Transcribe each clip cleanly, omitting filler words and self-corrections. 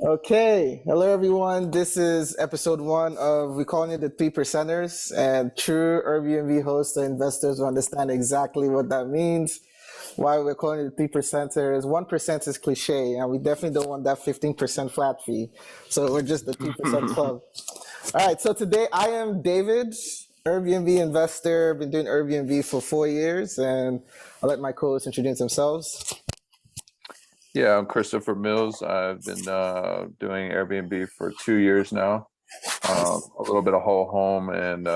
Okay, hello everyone. This is episode one of we calling it the Three Percenters, and true Airbnb hosts and investors will understand exactly what that means. Why we're calling it the Three Percenters. 1% is cliche, and we definitely don't want that 15% flat fee. So we're just the 3% club. All right. So today I am David, Airbnb investor. Been doing Airbnb for 4 years, and I'll let my co-hosts introduce themselves. Yeah, I'm Christopher Mills. I've been doing Airbnb for 2 years now. A little bit of whole home and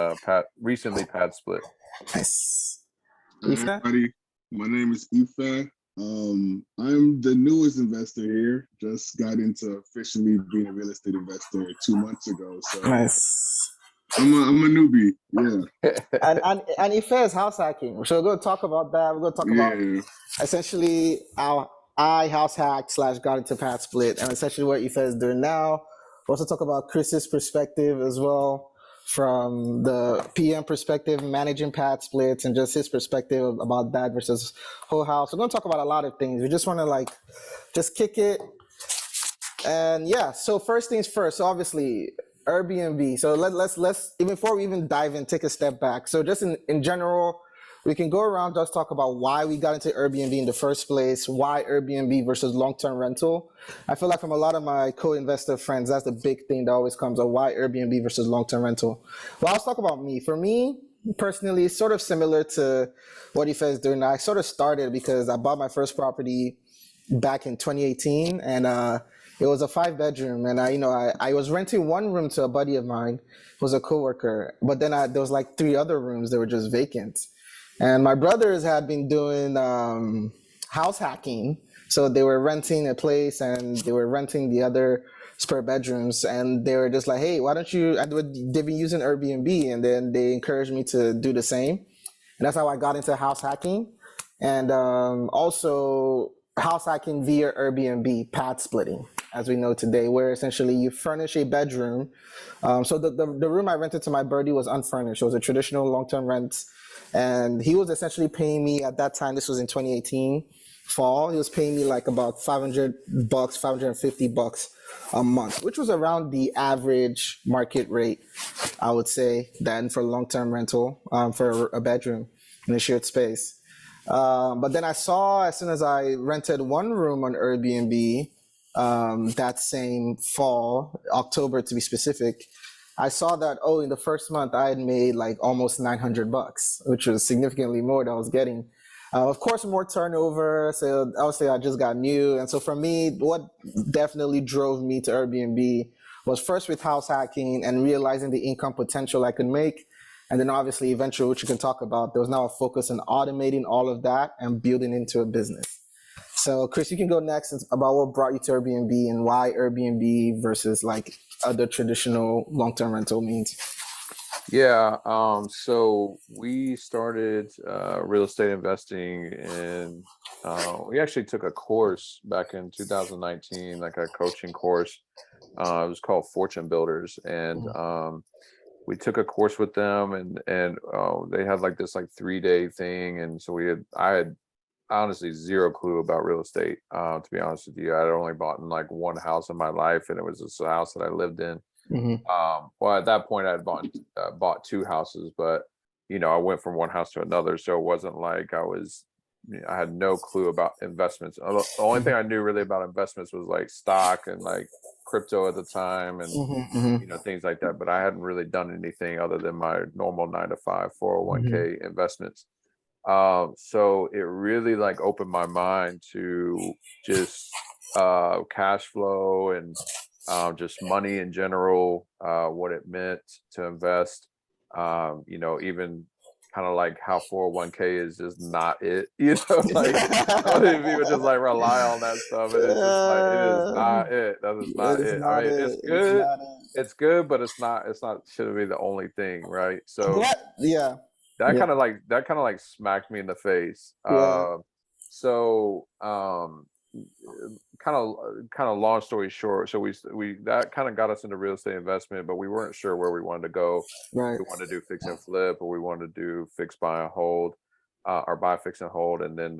recently Padsplit. Nice. Hi, Ife? everybody. My name is Ife. I'm the newest investor here. Just got into officially being a real estate investor 2 months ago. So Nice. I'm a newbie. Yeah. And Ife is house hacking. So we're going to talk about that. We're going to talk about Yeah. essentially how I house hacked slash got into Pad Split and essentially what Ife is doing now. We'll also talk about Chris's perspective as well from the PM perspective, managing Pad Splits and just his perspective about that versus whole house. We're going to talk about a lot of things. We just want to just kick it. And yeah, so first things first. So obviously Airbnb. So let's even before we even dive in, take a step back. So just in general, we can go around just talk about why we got into Airbnb in the first place, why Airbnb versus long-term rental. I feel like from a lot of my co-investor friends, that's the big thing that always comes up, why Airbnb versus long-term rental. Well, I'll talk about me. For me, personally, it's sort of similar to what Ife is doing. I sort of started because I bought my first property back in 2018, and it was a 5 bedroom, and I was renting one room to a buddy of mine who was a coworker, but then there was like 3 other rooms that were just vacant, and my brothers had been doing house hacking, so they were renting a place and they were renting the other spare bedrooms, and they were just like, hey, why don't you, they've been using Airbnb, and then they encouraged me to do the same, and that's how I got into house hacking. And also house hacking via Airbnb, pad splitting, as we know today, where essentially you furnish a bedroom. So the room I rented to my birdie was unfurnished. It was a traditional long-term rent. And he was essentially paying me at that time, this was in 2018 fall, he was paying me like about $500, $550 a month, which was around the average market rate, I would say, then for long-term rental for a bedroom in a shared space. But then I saw as soon as I rented one room on Airbnb that same fall, October to be specific, I saw that, oh, in the first month I had made like almost $900, which was significantly more than I was getting. Of course, more turnover. So obviously, I just got new, and so for me, what definitely drove me to Airbnb was first with house hacking and realizing the income potential I could make, and then obviously, eventually, which you can talk about, there was now a focus on automating all of that and building into a business. So, Chris, you can go next about what brought you to Airbnb and why Airbnb versus like other traditional long-term rental means. Yeah, so we started real estate investing in we actually took a course back in 2019, like a coaching course. It was called Fortune Builders, and we took a course with them, and they had like this like 3-day thing, and so I had honestly zero clue about real estate. To be honest with you, I had only bought in like one house in my life, and it was just a house that I lived in. Well, at that point, I had bought 2 houses, but I went from one house to another, so it wasn't like I had no clue about investments. The only thing I knew really about investments was like stock and like crypto at the time, and things like that. But I hadn't really done anything other than my normal 9 to 5 401k investments. So it really like opened my mind to just cash flow and just money in general, what it meant to invest. Even kind of like how 401k is just not it, like so many people just like rely on that stuff, and it's just like it is not it. That is not It's it. I not mean, it. it's It's good. not it. It's good, but it's not shouldn't be the only thing, right? So What? Yeah. that Yeah. kind of like smacked me in the face. Yeah. So kind of long story short, so we that kind of got us into real estate investment, but we weren't sure where we wanted to go. Right. We wanted to do fix and flip, or we wanted to do fix, buy and hold, or buy, fix and hold. And then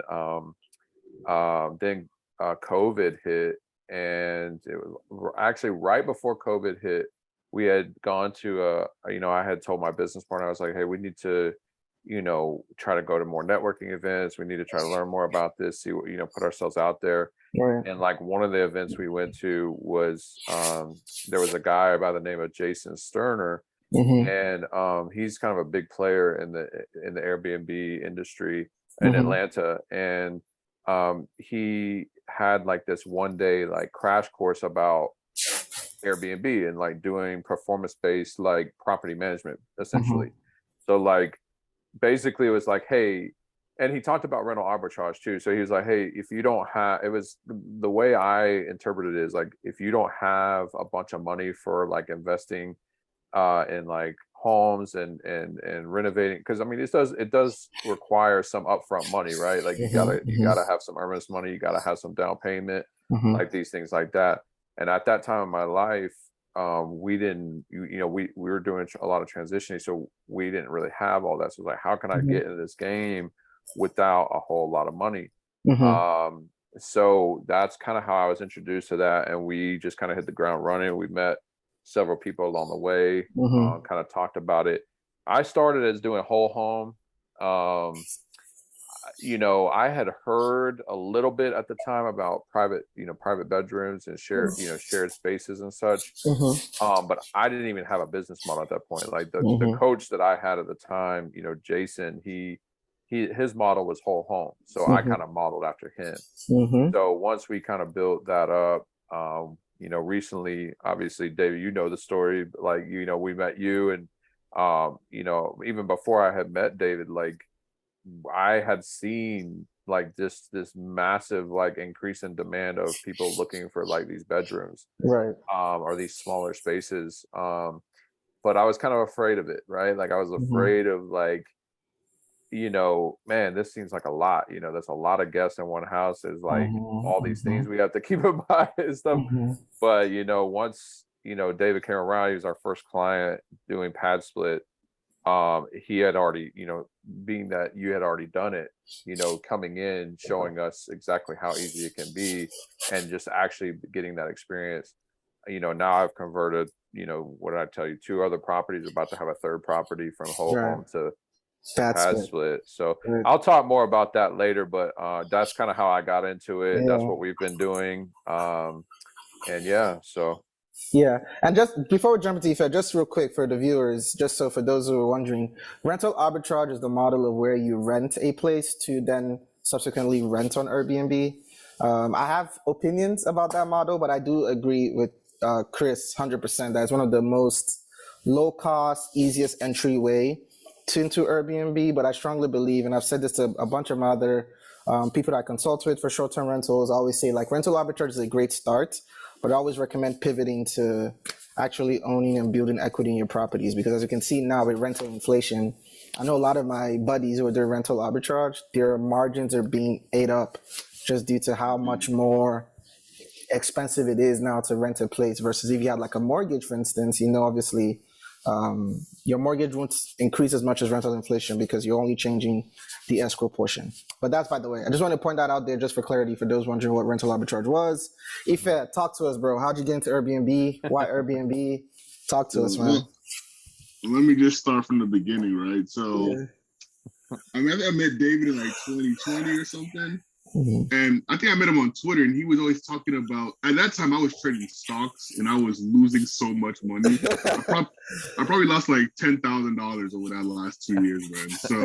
COVID hit, and it was actually right before COVID hit. We had gone to I had told my business partner, I was like, hey, we need to, try to go to more networking events. We need to try to learn more about this, see what, put ourselves out there. Right. And like one of the events we went to was there was a guy by the name of Jason Sterner, and he's kind of a big player in the Airbnb industry in Atlanta. And he had like this one day like crash course about Airbnb and like doing performance-based like property management essentially. So like basically it was like, hey, and he talked about rental arbitrage too. So he was like, hey, if you don't have, it was the way I interpreted it is like, if you don't have a bunch of money for like investing in like homes and renovating, because I mean it does require some upfront money, right? Like you gotta have some earnest money, you gotta have some down payment, like these things like that. And at that time in my life, we didn't, we were doing a lot of transitioning, so we didn't really have all that. So it's like, how can I get into this game without a whole lot of money? So that's kind of how I was introduced to that, and we just kind of hit the ground running. We met several people along the way, kind of talked about it. I started as doing whole home. I had heard a little bit at the time about private bedrooms and shared spaces and such. But I didn't even have a business model at that point. Like the coach that I had at the time, Jason, his model was whole home. So I kind of modeled after him. So once we kind of built that up, recently, obviously, David, the story, like, we met you, and, even before I had met David, like, I had seen like this massive like increase in demand of people looking for like these bedrooms, right, or these smaller spaces. But I was kind of afraid of it, right? Like I was afraid of like, man, this seems like a lot. That's a lot of guests in one house. There's like all these things we have to keep in mind and stuff. But once David came around, he was our first client doing Padsplit. He had already, being that you had already done it, coming in, showing us exactly how easy it can be, and just actually getting that experience. Now I've converted, what did I tell you? 2 other properties, about to have a 3rd property from whole home to Padsplit. So I'll talk more about that later, but that's kind of how I got into it. That's what we've been doing. And yeah, so. Yeah, and just before we jump into Ife, just real quick for the viewers, just so for those who are wondering, rental arbitrage is the model of where you rent a place to then subsequently rent on Airbnb. I have opinions about that model, but I do agree with Chris 100% that it's one of the most low cost, easiest entryway into Airbnb. But I strongly believe, and I've said this to a bunch of my other people that I consult with for short-term rentals, I always say like rental arbitrage is a great start, but I always recommend pivoting to actually owning and building equity in your properties, because as you can see now with rental inflation, I know a lot of my buddies who are doing rental arbitrage, their margins are being ate up just due to how much more expensive it is now to rent a place versus if you had like a mortgage, for instance, obviously your mortgage won't increase as much as rental inflation because you're only changing the escrow portion. But that's, by the way, I just want to point that out there just for clarity for those wondering what rental arbitrage was. Ife, talk to us, bro. How'd you get into Airbnb? Why Airbnb? Talk to us, man. Let me just start from the beginning, right? So I met David in like 2020 or something. And I think I met him on Twitter, and he was always talking about, at that time I was trading stocks and I was losing so much money. I probably lost like $10,000 over that last 2 years, man. So,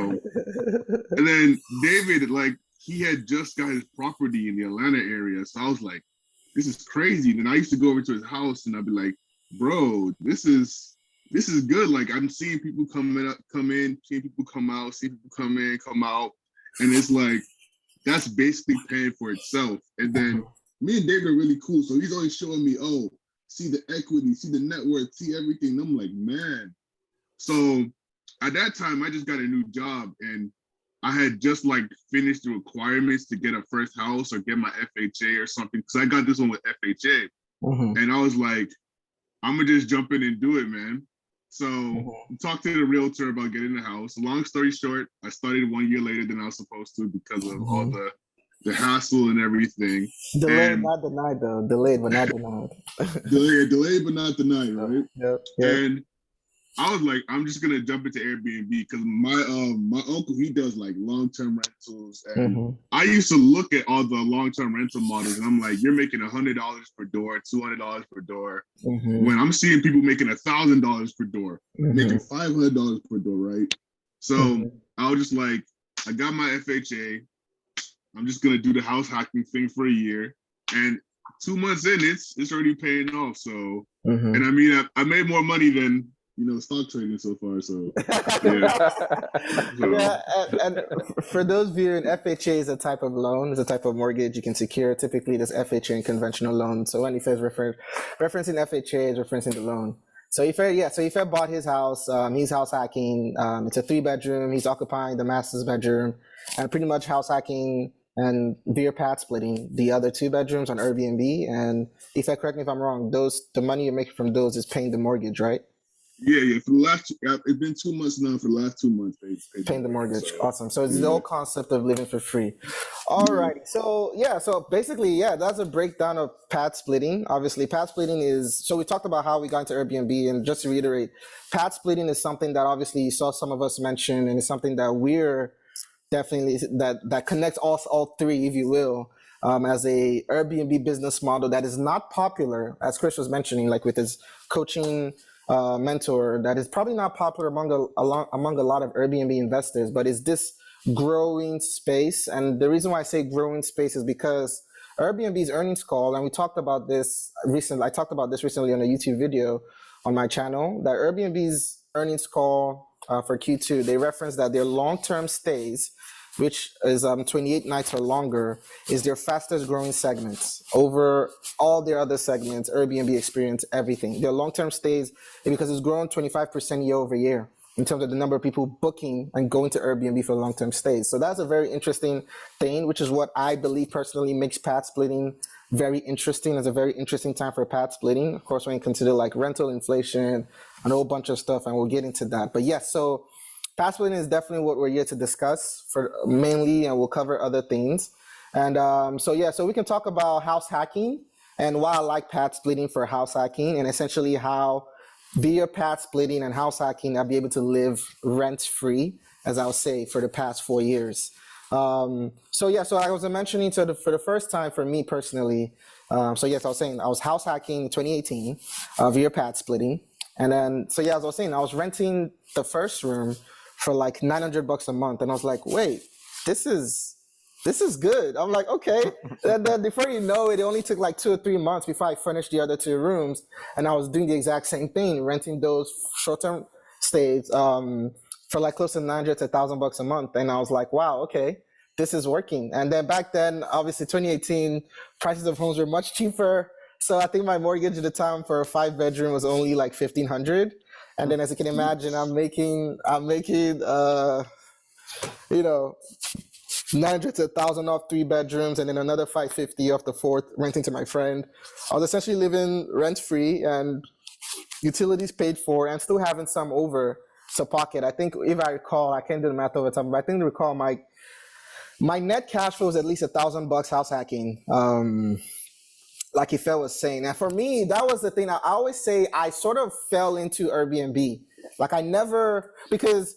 and then David, like, he had just got his property in the Atlanta area. So I was like, this is crazy. Then I used to go over to his house and I'd be like, bro, this is good. Like, I'm seeing people come in, seeing people come out, seeing people come in, come out. And it's like, that's basically paying for itself. And then me and David are really cool. So he's always showing me, oh, see the equity, see the net worth, see everything. And I'm like, man. So at that time, I just got a new job and I had just like finished the requirements to get a first house or get my FHA or something. Because I got this one with FHA. And I was like, I'm going to just jump in and do it, man. So talked to the realtor about getting the house. Long story short, I started 1 year later than I was supposed to because of all the the hassle and everything. Delayed, And not denied, though. Delayed, but not denied. delayed but not denied, right? Yep. And I was like, I'm just gonna jump into Airbnb because my uncle, he does like long-term rentals, and I used to look at all the long-term rental models, and I'm like, you're making $100 per door, $200 per door, when I'm seeing people making $1,000 per door, making $500 per door, right? So I was just like, I got my FHA. I'm just gonna do the house hacking thing for a year, and 2 months in, it's already paying off. So, and I mean, I made more money than stock trading so far. So, yeah. And for those viewing, FHA is a type of loan, it's a type of mortgage you can secure. Typically, there's FHA and conventional loan. So when Ife is referencing FHA, is referencing the loan. So Ife bought his house. He's house hacking. It's a 3-bedroom. He's occupying the master's bedroom, and pretty much house hacking and via pad splitting the other 2 bedrooms on Airbnb. And Ife, correct me if I'm wrong, the money you're making from those is paying the mortgage, right? Yeah. For the last, it's been 2 months now. For the last 2 months, paying the mortgage. So, awesome. So it's the whole concept of living for free. All right. So basically, that's a breakdown of pad splitting. Obviously, pad splitting is, so we talked about how we got into Airbnb, and just to reiterate, pad splitting is something that obviously you saw some of us mention, and it's something that we're definitely, that connects all 3, if you will, as a Airbnb business model that is not popular, as Chris was mentioning, like with his coaching mentor, that is probably not popular among a lot of Airbnb investors, but it's this growing space. And the reason why I say growing space is because Airbnb's earnings call, and we talked about this recently, I talked about this recently on a YouTube video on my channel, that Airbnb's earnings call for Q2, they referenced that their long-term stays, which is 28 nights or longer, is their fastest growing segments over all their other segments. Airbnb experienced everything. Their long-term stays, because it's grown 25% year over year in terms of the number of people booking and going to Airbnb for long-term stays. So that's a very interesting thing, which is what I believe personally makes pad splitting very interesting. It's a very interesting time for pad splitting. Of course, when you consider like rental inflation and a whole bunch of stuff, and we'll get into that. But yes, so Padsplitting is definitely what we're here to discuss for mainly, and we'll cover other things. And so we can talk about house hacking and why I like Padsplitting for house hacking, and essentially how via Padsplitting and house hacking I'll be able to live rent free, as I'll say, for the past 4 years. So I was mentioning for the first time for me personally. I was saying I was house hacking in 2018 via Padsplitting, and then as I was saying, I was renting the first room for like $900 a month, and I was like, wait, this is good. I'm like, okay. Then before you know it, it only took like 2 or 3 months before I finished the other 2 rooms, and I was doing the exact same thing, renting those short-term stays for like close to $900 to $1,000 a month, and I was like, wow, okay, this is working. And then back then, obviously, 2018, prices of homes were much cheaper. So I think my mortgage at the time for a 5-bedroom was only like $1,500. And then, as you can imagine, I'm making, $900 to $1,000 off 3 bedrooms, and then another $550 off the 4th, renting to my friend. I was essentially living rent free and utilities paid for, and still having some over to pocket. I think, if I recall, I can't do the math over time, but I think to recall my net cash flow was at least $1,000 house hacking. Like Ife was saying. And for me, that was the thing. I always say I sort of fell into Airbnb. Like I never, because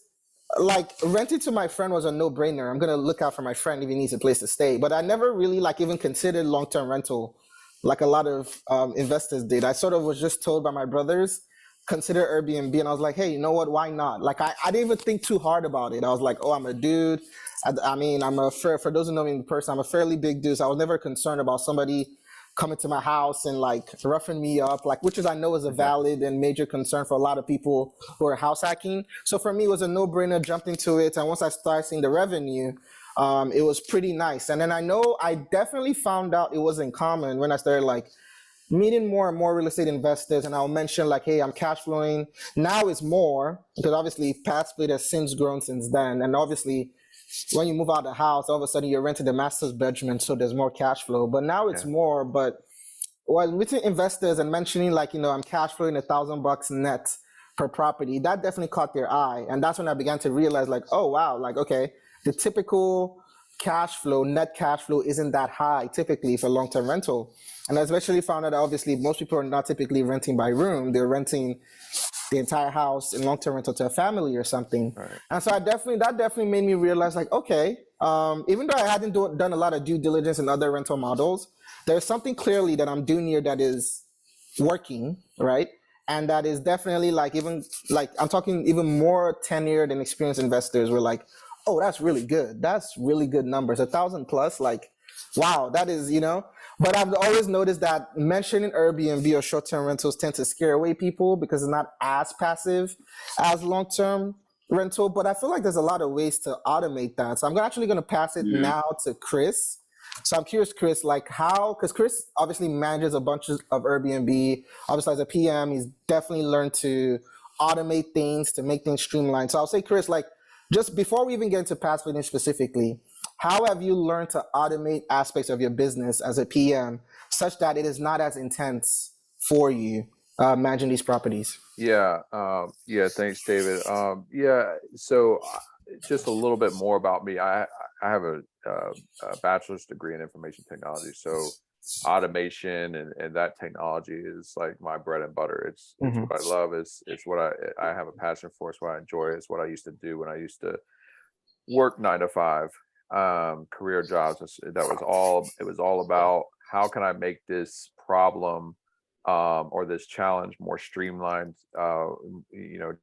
like renting to my friend was a no-brainer. I'm going to look out for my friend if he needs a place to stay. But I never really like even considered long-term rental like a lot of investors did. I sort of was just told by my brothers, consider Airbnb. And I was like, hey, you know what? Why not? Like I didn't even think too hard about it. I was like, oh, I'm a dude. I mean, for those who know me in person, I'm a fairly big dude. So I was never concerned about somebody coming to my house and like roughing me up, like, which is, I know, is a valid and major concern for a lot of people who are house hacking. So for me, it was a no-brainer, jumped into it. And once I started seeing the revenue, it was pretty nice. And then I know I definitely found out it wasn't common when I started like meeting more and more real estate investors. And I'll mention like, hey, I'm cash flowing. Now it's more, because obviously Padsplit has since grown since then. And obviously when you move out of the house, all of a sudden you're renting the master's bedroom, and so there's more cash flow. But now it's more. But when meeting investors and mentioning like, I'm cash flowing $1,000 net per property, that definitely caught their eye. And that's when I began to realize like, oh wow, like, okay, the typical net cash flow isn't that high typically for long-term rental. And I especially found out that obviously most people are not typically renting by room. They're renting the entire house in long-term rental to a family or something. Right. And so that definitely made me realize, like, okay, even though I hadn't done a lot of due diligence in other rental models, there's something clearly that I'm doing here that is working, right? And that is definitely I'm talking even more tenured and experienced investors were like, oh, that's really good. That's really good numbers. 1,000 plus, like, wow, that is, But I've always noticed that mentioning Airbnb or short-term rentals tend to scare away people because it's not as passive as long-term rental. But I feel like there's a lot of ways to automate that. So I'm actually going to pass it now to Chris. So I'm curious, Chris, like because Chris obviously manages a bunch of Airbnb. Obviously, as a PM, he's definitely learned to automate things, to make things streamlined. So I'll say, Chris, like, just before we even get into Padspitting specifically, how have you learned to automate aspects of your business as a PM such that it is not as intense for you managing these properties? Yeah. Thanks, David. So just a little bit more about me. I have a bachelor's degree in information technology. So automation and that technology is like my bread and butter. It's what I love. It's what I have a passion for. It's what I enjoy. It's what I used to do when I used to work 9 to 5 career jobs. It was all about how can I make this problem or this challenge more streamlined,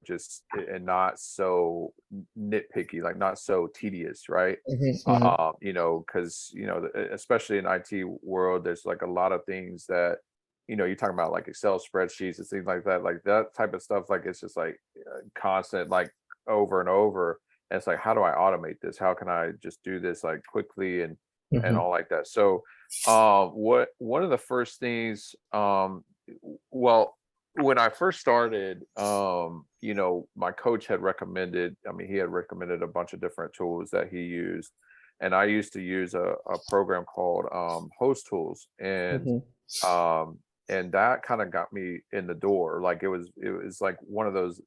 just and not so nitpicky, like not so tedious, right? Because especially in IT world, there's like a lot of things that you're talking about, like Excel spreadsheets and things like that type of stuff. Like it's just like constant, like over and over. And it's like, how do I automate this? How can I just do this like quickly and all like that? So one of the first things, when I first started, my coach had recommended, he had recommended a bunch of different tools that he used. And I used to use a program called Host Tools. And that kind of got me in the door. Like it was like one of those,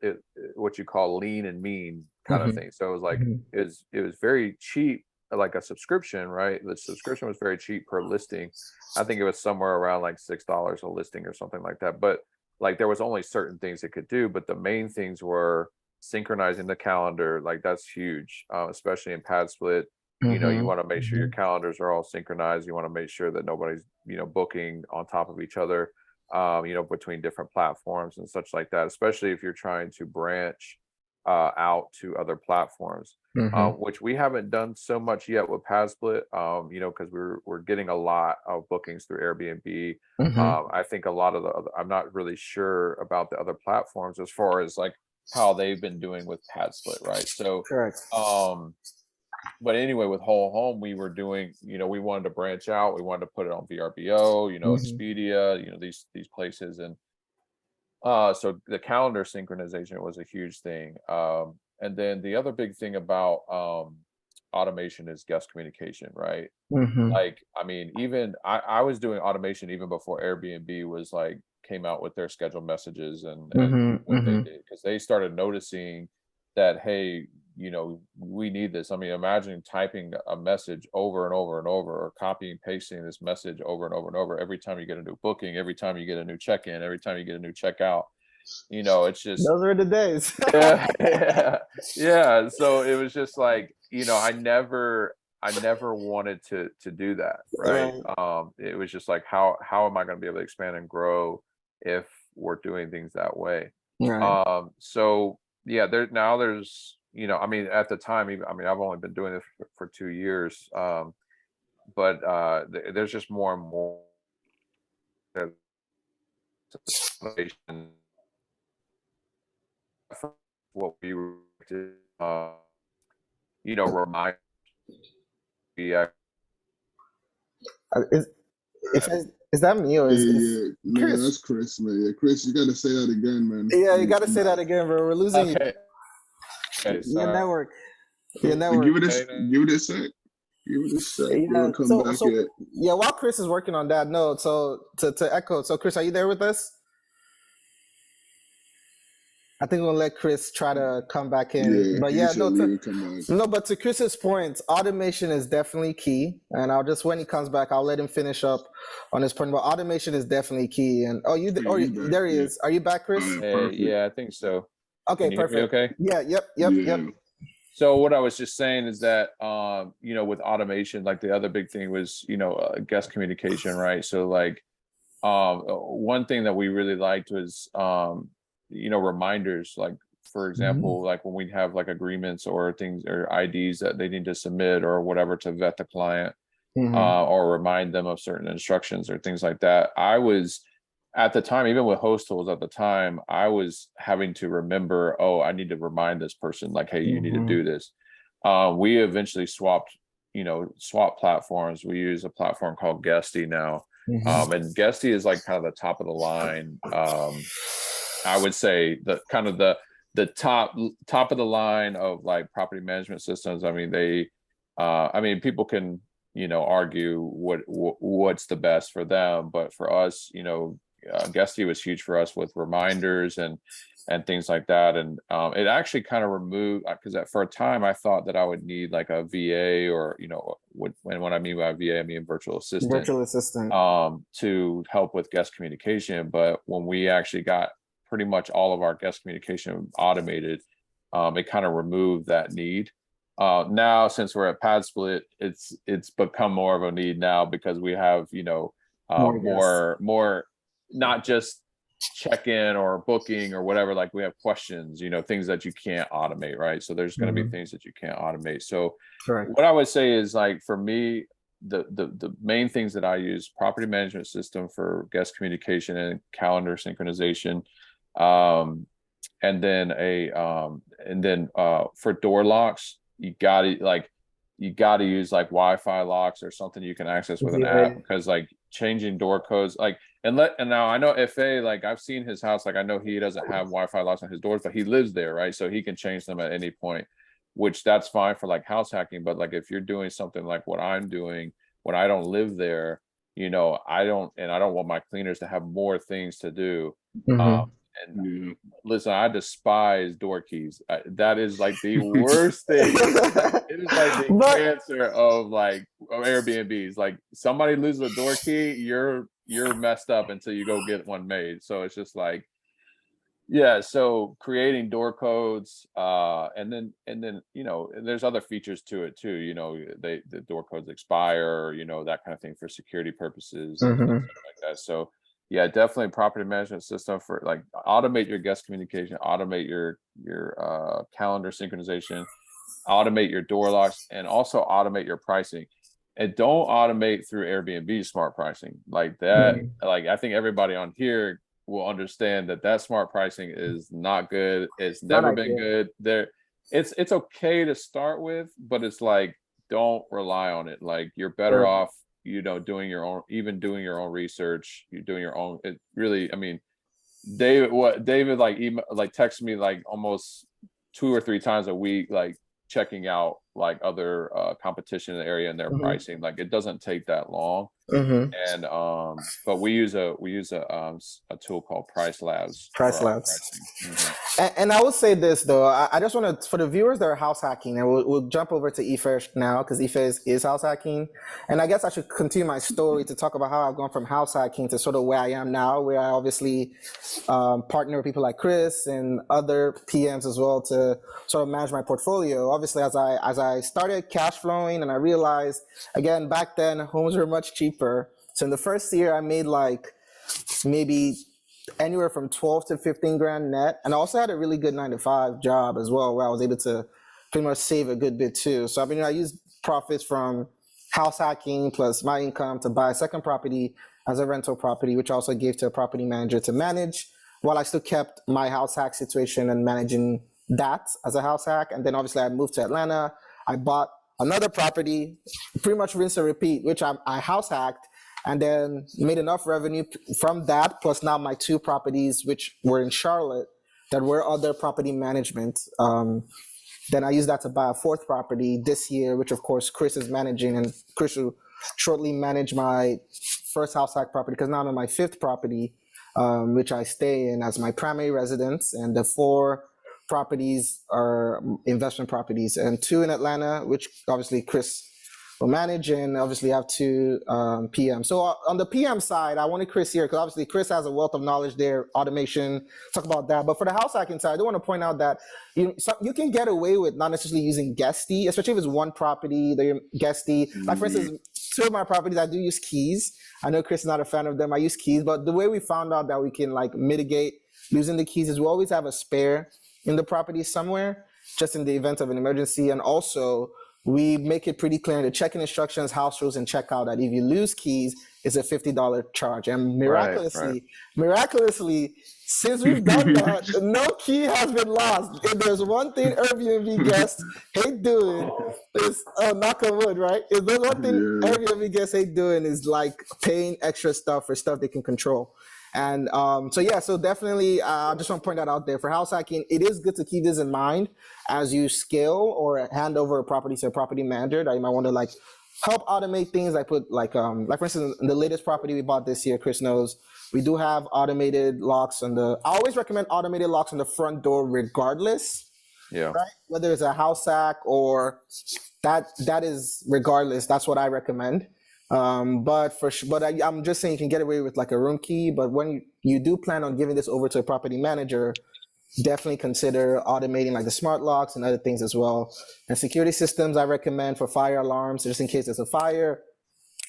what you call lean and mean kind of thing. So it was like, it was very cheap, like a subscription, right? The subscription was very cheap per listing. I think it was somewhere around like $6 a listing or something like that. But like there was only certain things it could do, but the main things were synchronizing the calendar. Like that's huge, especially in Padsplit. You want to make sure your calendars are all synchronized. You want to make sure that nobody's booking on top of each other, between different platforms and such like that, especially if you're trying to branch out to other platforms, which we haven't done so much yet with Padsplit, because we're getting a lot of bookings through Airbnb. I think a lot of the other, I'm not really sure about the other platforms as far as like how they've been doing with Padsplit, right? So correct. But anyway, with Whole Home, we were doing, we wanted to branch out. We wanted to put it on VRBO, Expedia, these places. And so the calendar synchronization was a huge thing. And then the other big thing about automation is guest communication, right? Like, even I was doing automation even before Airbnb was like came out with their scheduled messages and what they did, because they started noticing that, hey, we need this. Imagine typing a message over and over and over, or copying and pasting this message over and over and over every time you get a new booking, every time you get a new check-in, every time you get a new checkout. It's just, those were the days. yeah. So it was just like, I never wanted to do that, right? It was just like, how am I going to be able to expand and grow if we're doing things that way? So yeah, there's at the time, I've only been doing this for 2 years, but there's just more and more what we were to, remind. Is that me or is no, Chris? That's Chris, man. Yeah, Chris, you got to say that again, man. Yeah, you got to say that again, bro. We're losing you. Okay, your network. Give it a sec. Give it a sec. Yeah, come back yet. Yeah, while Chris is working on that, no. So to echo. So Chris, are you there with us? I think we'll let Chris try to come back in. Yeah, But he yeah, said he would come back. no, but to Chris's point, automation is definitely key. And I'll just, when he comes back, I'll let him finish up on his point. But automation is definitely key. And He's back. there he Yeah. is. Are you back, Chris? Yeah, Hey, perfect. yeah, I think so. Okay, Can you hear me perfect. okay? Yeah, yep. Yeah. So what I was just saying is that, with automation, like the other big thing was, guest communication, right? So like, one thing that we really liked was, reminders, like, for example, like when we have like agreements or things or IDs that they need to submit or whatever to vet the client, or remind them of certain instructions or things like that. I was at the time, even with host tools at the time, I was having to remember, oh, I need to remind this person, like, hey, you need to do this. We eventually swapped platforms. We use a platform called Guesty now. And Guesty is like kind of the top of the line. I would say the kind of the top of the line of like property management systems. I mean, people can, argue what's the best for them, but for us, Guesty was huge for us with reminders and things like that. And it actually kind of removed, because for a time I thought that I would need like a VA or, when I mean by VA, I mean virtual assistant to help with guest communication. But when we actually got pretty much all of our guest communication automated, it kind of removed that need. Now, since we're at Padsplit, it's become more of a need now because we have, more not just check-in or booking or whatever, like we have questions, things that you can't automate, right? So there's going to be things that you can't automate. So what I would say is, like, for me, the main things that I use: property management system for guest communication and calendar synchronization, and then for door locks, you gotta use like Wi-Fi locks or something you can access with an app, because like changing door codes, like, and now I know FA, like I've seen his house, like I know he doesn't have Wi-Fi locks on his doors, but he lives there, right? So he can change them at any point, which that's fine for like house hacking. But like if you're doing something like what I'm doing when I don't live there, I don't want my cleaners to have more things to do. Listen, I despise door keys. That is like the worst thing. It is like the cancer of Airbnbs. Like, somebody loses a door key, you're messed up until you go get one made. So it's just like, yeah. So creating door codes, and then there's other features to it too. The door codes expire, that kind of thing for security purposes and stuff like that. So yeah, definitely property management system for like automate your guest communication, automate your calendar synchronization, automate your door locks, and also automate your pricing. And don't automate through Airbnb smart pricing like that. Like, I think everybody on here will understand that smart pricing is not good. It's never been good. It's okay to start with, but it's like, don't rely on it. Like, you're better off doing your own research. You're doing your own. It really, I mean, David like texts me like almost 2 or 3 times a week, like checking out like other competition in the area and their pricing. Like, it doesn't take that long. And but we use a tool called Price Labs. And I will say this though, I just want to, for the viewers that are house hacking, and we'll jump over to Ife now, because Ife is house hacking. And I guess I should continue my story to talk about how I've gone from house hacking to sort of where I am now, where I obviously partner with people like Chris and other PMs as well to sort of manage my portfolio. Obviously, as I started cash flowing, and I realized, again, back then homes were much cheaper. So in the first year, I made like maybe anywhere from 12 to 15 grand net. And I also had a really good 9-to-5 job as well, where I was able to pretty much save a good bit too. So I used profits from house hacking plus my income to buy a second property as a rental property, which I also gave to a property manager to manage, while I still kept my house hack situation and managing that as a house hack. And then obviously I moved to Atlanta. I bought another property, pretty much rinse and repeat, which I house hacked, and then made enough revenue from that, plus now my 2 properties, which were in Charlotte, that were other property management. Then I used that to buy a 4th property this year, which of course Chris is managing, and Chris will shortly manage my first house hack property, because now I'm on my 5th property. which I stay in as my primary residence, and the 4 properties are investment properties, and 2 in Atlanta, which obviously Chris will manage, and obviously have 2 PM. So on the PM side, I wanted Chris here because obviously Chris has a wealth of knowledge there, automation, talk about that. But for the house hacking side, I do want to point out that you can get away with not necessarily using guesty, especially if it's one property, they're guesty. Like for instance, 2 of my properties, I do use keys. I know Chris is not a fan of them. I use keys, but the way we found out that we can like mitigate losing the keys is we always have a spare in the property somewhere, just in the event of an emergency. And also we make it pretty clear in the check-in instructions, house rules, and checkout that if you lose keys, it's a $50 charge. And miraculously, since we've done that, no key has been lost. If there's one thing Airbnb guests hate doing, is knock on wood, right? If there's one thing Airbnb guests hate doing is like paying extra stuff for stuff they can control. And so definitely, I just want to point that out there. For house hacking, it is good to keep this in mind as you scale or hand over a property to a property manager that you might want to like help automate things. Like for instance, in the latest property we bought this year, Chris knows, we do have automated locks I always recommend automated locks on the front door regardless. Yeah. Right? Whether it's a house hack or that is regardless. That's what I recommend. I'm just saying you can get away with like a room key, but when you do plan on giving this over to a property manager, definitely consider automating like the smart locks and other things as well. And security systems I recommend for fire alarms, just in case there's a fire,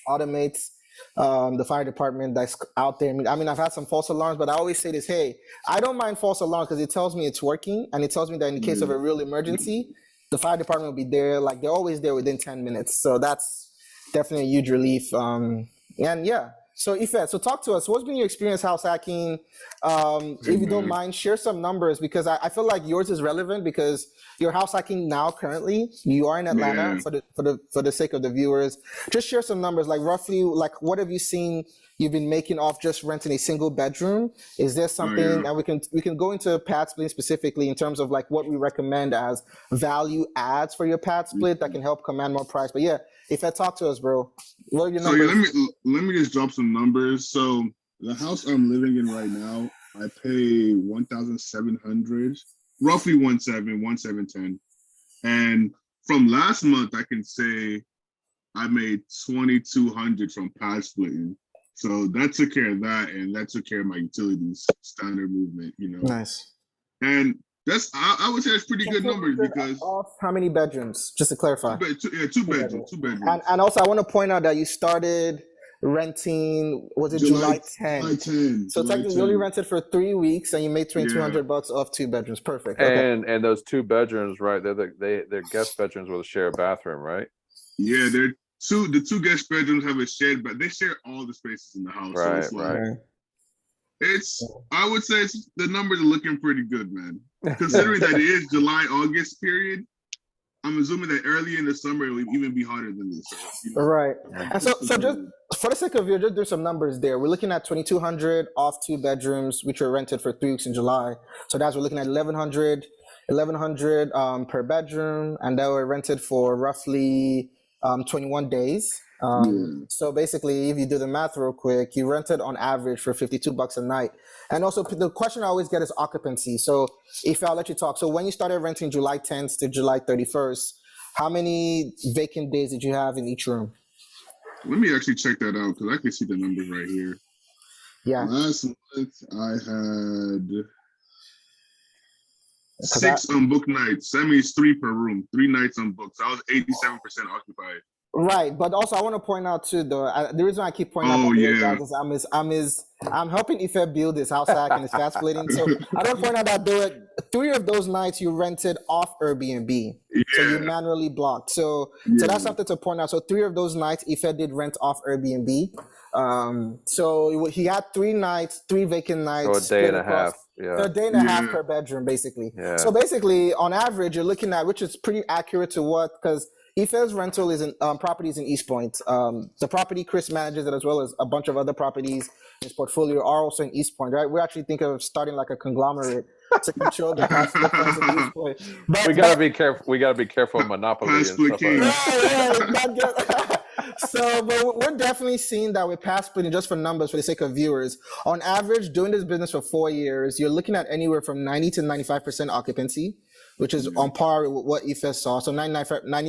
automates the fire department that's out there. I mean, I've had some false alarms, but I always say this, hey, I don't mind false alarms because it tells me it's working, and it tells me that in the case of a real emergency, the fire department will be there, like they're always there within 10 minutes. So that's definitely a huge relief. So Ife, so talk to us. What's been your experience house hacking? If you don't mind, share some numbers, because I feel like yours is relevant because you're house hacking now currently. You are in Atlanta for the sake of the viewers. Just share some numbers, like roughly, like what have you seen you've been making off just renting a single bedroom? Is there something, and we can go into Padsplit specifically in terms of like what we recommend as value adds for your Padsplit that can help command more price. But yeah, if I talk to us, bro, what are your numbers? So let me just drop some numbers. So the house I'm living in right now, I pay $1,700, roughly 1,710. And from last month, I can say I made $2,200 from Padsplitting. So that took care of that, and that took care of my utilities, standard movement, Nice. And that's, I would say that's pretty good numbers because. How many bedrooms, just to clarify? Two bedrooms. And also I want to point out that you started renting, was it July 10th? July 10. So technically you only rented for 3 weeks and you made $2,200 off 2 bedrooms. Perfect. Okay. And those 2 bedrooms, right? They're guest bedrooms with a shared bathroom, right? Yeah, the 2 guest bedrooms have a shared, but they share all the spaces in the house. Right, so I would say the numbers are looking pretty good, man. Considering that it is July-August period, I'm assuming that early in the summer it will even be hotter than this. Right. And so just for the sake of you, just do some numbers there. We're looking at $2,200 off 2 bedrooms, which were rented for 3 weeks in July. So we're looking at $1,100 per bedroom, and they were rented for roughly 21 days. So basically, if you do the math real quick, you rented on average for $52 a night. And also the question I always get is occupancy. So if I'll let you talk. So when you started renting July 10th to July 31st, how many vacant days did you have in each room? Let me actually check that out because I can see the numbers right here. Yeah. Last month I had 6 unbooked nights. That means 3 per room, 3 nights unbooked. So I was 87% occupied. Right, but also I want to point out too, the reason I keep pointing out is I'm helping Ife build this house hack and his fast splitting. So I don't point out that 3 of those nights you rented off Airbnb, so you manually blocked. So that's something to point out. So 3 of those nights Ife did rent off Airbnb. So he had 3 nights, 3 vacant nights. So a day and a half. Yeah. A day and a half per bedroom, basically. Yeah. So basically, on average, you're looking at, which is pretty accurate to what, because Ife's rental is in properties in East Point. The property Chris manages it, as well as a bunch of other properties in his portfolio, are also in East Point, right? We're actually thinking of starting like a conglomerate to control the cost of in East Point. But, we gotta be careful. We gotta be careful of monopoly and stuff like that. So, but we're definitely seeing that with Padsplitting, just for numbers, for the sake of viewers. On average, doing this business for 4 years, you're looking at anywhere from 90 to 95% occupancy, which is on par with what Ife saw. So 90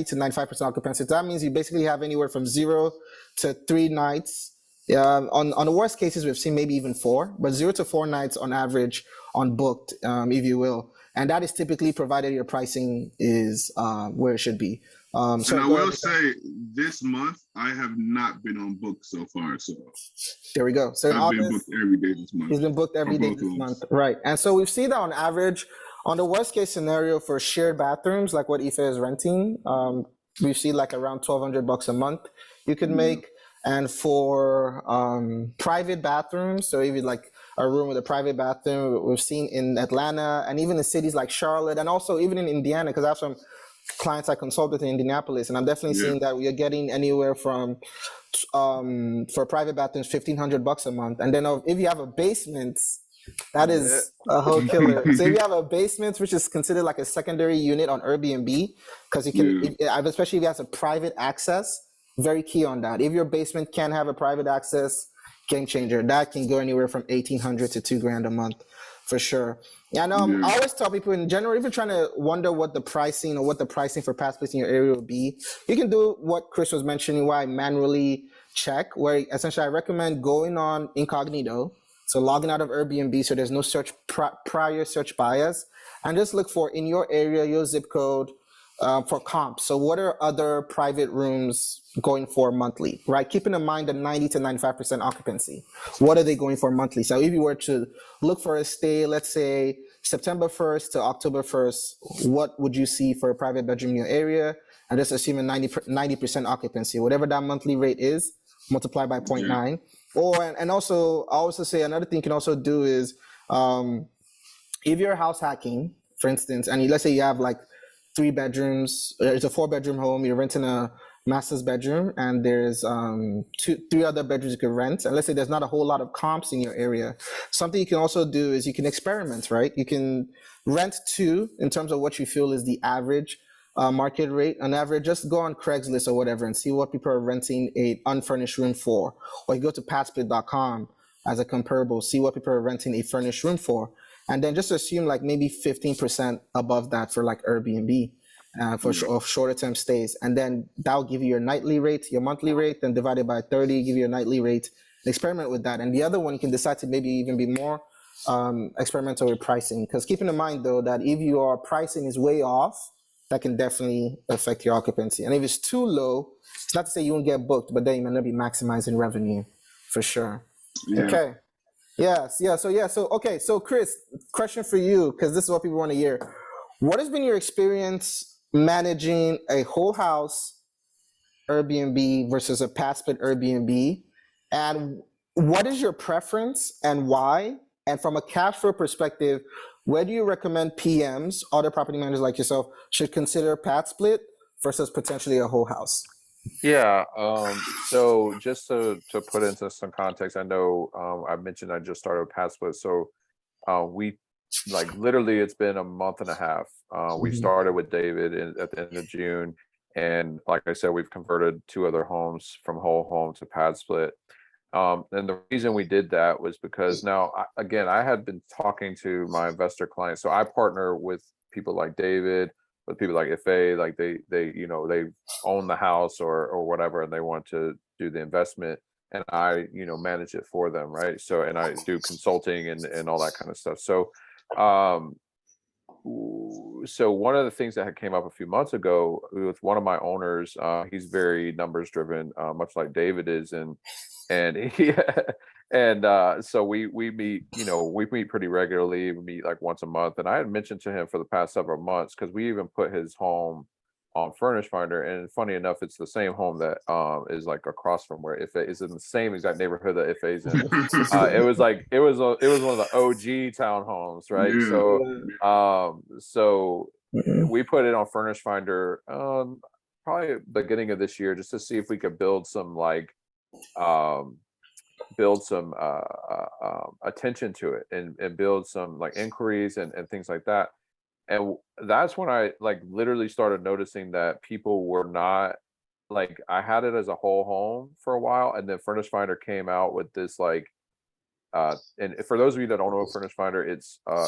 to 95% occupancy. That means you basically have anywhere from 0 to 3 nights. On the worst cases, we've seen maybe even 4, but 0 to 4 nights on average on booked, if you will. And that is typically provided your pricing is where it should be. And I will say, this month I have not been on book so far. So there we go. So in I've been August, booked every day this month. he's been booked every day this month, right? And so we've seen that on average, on the worst case scenario for shared bathrooms, like what Ife is renting, we see like around $1,200 a month you could make. And for private bathrooms, so even like a room with a private bathroom, we've seen in Atlanta and even in cities like Charlotte, and also even in Indiana, because I have some clients I consulted in Indianapolis, and I'm definitely seeing that we are getting anywhere from for private bathrooms $1,500 a month. And then if you have a basement, that is a whole killer. So if you have a basement, which is considered like a secondary unit on Airbnb, because you can, especially if you have a private access, very key on that. If your basement can have a private access, game changer. That can go anywhere from $1,800 to $2,000 a month, for sure. And I always tell people in general, if you're trying to wonder what the pricing for Padsplitting in your area will be, you can do what Chris was mentioning, where I manually check, where essentially I recommend going on incognito, so logging out of Airbnb, so there's no search prior search bias, and just look for in your area, your zip code, for comps. So what are other private rooms going for monthly, right? Keeping in mind the 90 to 95% occupancy. What are they going for monthly? So if you were to look for a stay, let's say September 1st to October 1st, what would you see for a private bedroom in your area? And just assuming 90% occupancy, whatever that monthly rate is, multiply by 0.9. Or, and also, I also say another thing you can also do is, if you're house hacking, for instance, and let's say you have like 3 bedrooms, it's a 4-bedroom home, you're renting a master's bedroom, and there's 3 other bedrooms you can rent, and let's say there's not a whole lot of comps in your area. Something you can also do is you can experiment, right? You can rent 2 in terms of what you feel is the average market rate. On average, just go on Craigslist or whatever and see what people are renting a unfurnished room for, or you go to Padsplit.com as a comparable, see what people are renting a furnished room for. And then just assume like maybe 15% above that for like Airbnb for shorter term stays. And then that'll give you your nightly rate, your monthly rate, then divided by 30, give you a nightly rate. Experiment with that. And the other one, you can decide to maybe even be more experimental with pricing. Because keeping in mind though, that if your pricing is way off, that can definitely affect your occupancy. And if it's too low, it's not to say you won't get booked, but then you might not be maximizing revenue for sure. Okay. Yes. So, okay. So Chris, question for you, because this is what people want to hear. What has been your experience managing a whole house Airbnb versus a Padsplit Airbnb? And what is your preference and why? And from a cash flow perspective, where do you recommend PMs, other property managers like yourself, should consider Padsplit versus potentially a whole house? Yeah. So just to put into some context, I know I mentioned I just started Padsplit. So we like literally it's been a month and a half. We started with David at the end of June, and like I said, we've converted 2 other homes from whole home to Padsplit. And the reason we did that was because now, again, I had been talking to my investor clients. So I partner with people like David, with people like Ife, like they they own the house or whatever, and they want to do the investment, and I manage it for them, right? So, and I do consulting and all that kind of stuff. So so one of the things that had came up a few months ago with one of my owners, he's very numbers driven, much like David is, and he and so we meet, we meet pretty regularly. We meet like once a month, and I had mentioned to him for the past several months, because we even put his home on Furnish Finder, and funny enough, it's the same home that is like across from where Ife is, in the same exact neighborhood that Ife's in. It was one of the OG townhomes, right? So we put it on Furnish Finder probably beginning of this year, just to see if we could build some attention to it, and build some like inquiries and things like that. And that's when I like literally started noticing that people were not like I had it as a whole home for a while, and then Furnish Finder came out with this like and for those of you that don't know Furnish Finder, it's a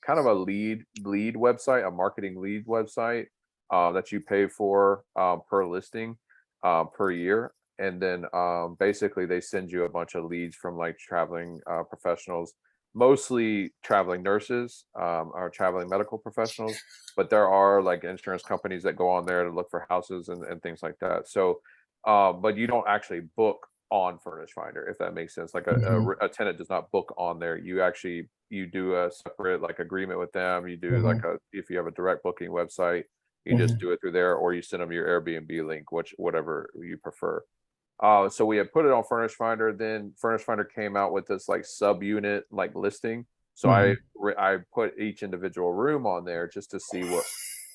kind of a lead website, a marketing lead website that you pay for per listing per year. And then basically they send you a bunch of leads from like traveling professionals, mostly traveling nurses or traveling medical professionals. But there are like insurance companies that go on there to look for houses and things like that. So, but you don't actually book on Furnish Finder, if that makes sense. Like a tenant does not book on there. You do a separate like agreement with them. You do like if you have a direct booking website, you just do it through there, or you send them your Airbnb link, whatever you prefer. So we had put it on Furnish Finder. Then Furnish Finder came out with this like subunit like listing. So I put each individual room on there just to see what,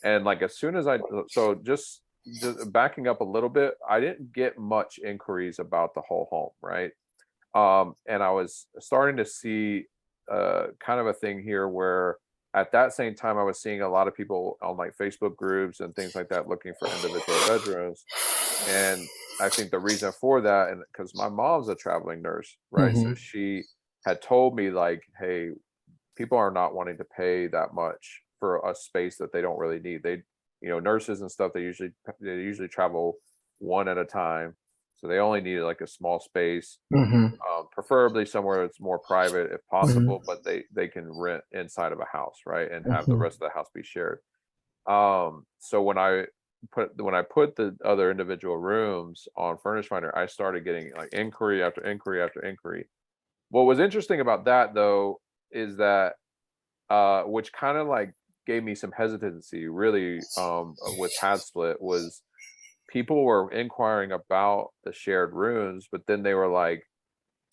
and like as soon as just backing up a little bit, I didn't get much inquiries about the whole home, right? And I was starting to see kind of a thing here where at that same time I was seeing a lot of people on like Facebook groups and things like that looking for individual bedrooms. And I think the reason for that, and because my mom's a traveling nurse, right? So she had told me like, hey, people are not wanting to pay that much for a space that they don't really need. Nurses and stuff, they usually travel one at a time, so they only need like a small space, preferably somewhere that's more private if possible, but they can rent inside of a house, right, and have the rest of the house be shared. So when I put the other individual rooms on Furnish Finder, I started getting like inquiry after inquiry after inquiry. What was interesting about that though is that which kind of like gave me some hesitancy really with Padsplit, was people were inquiring about the shared rooms, but then they were like,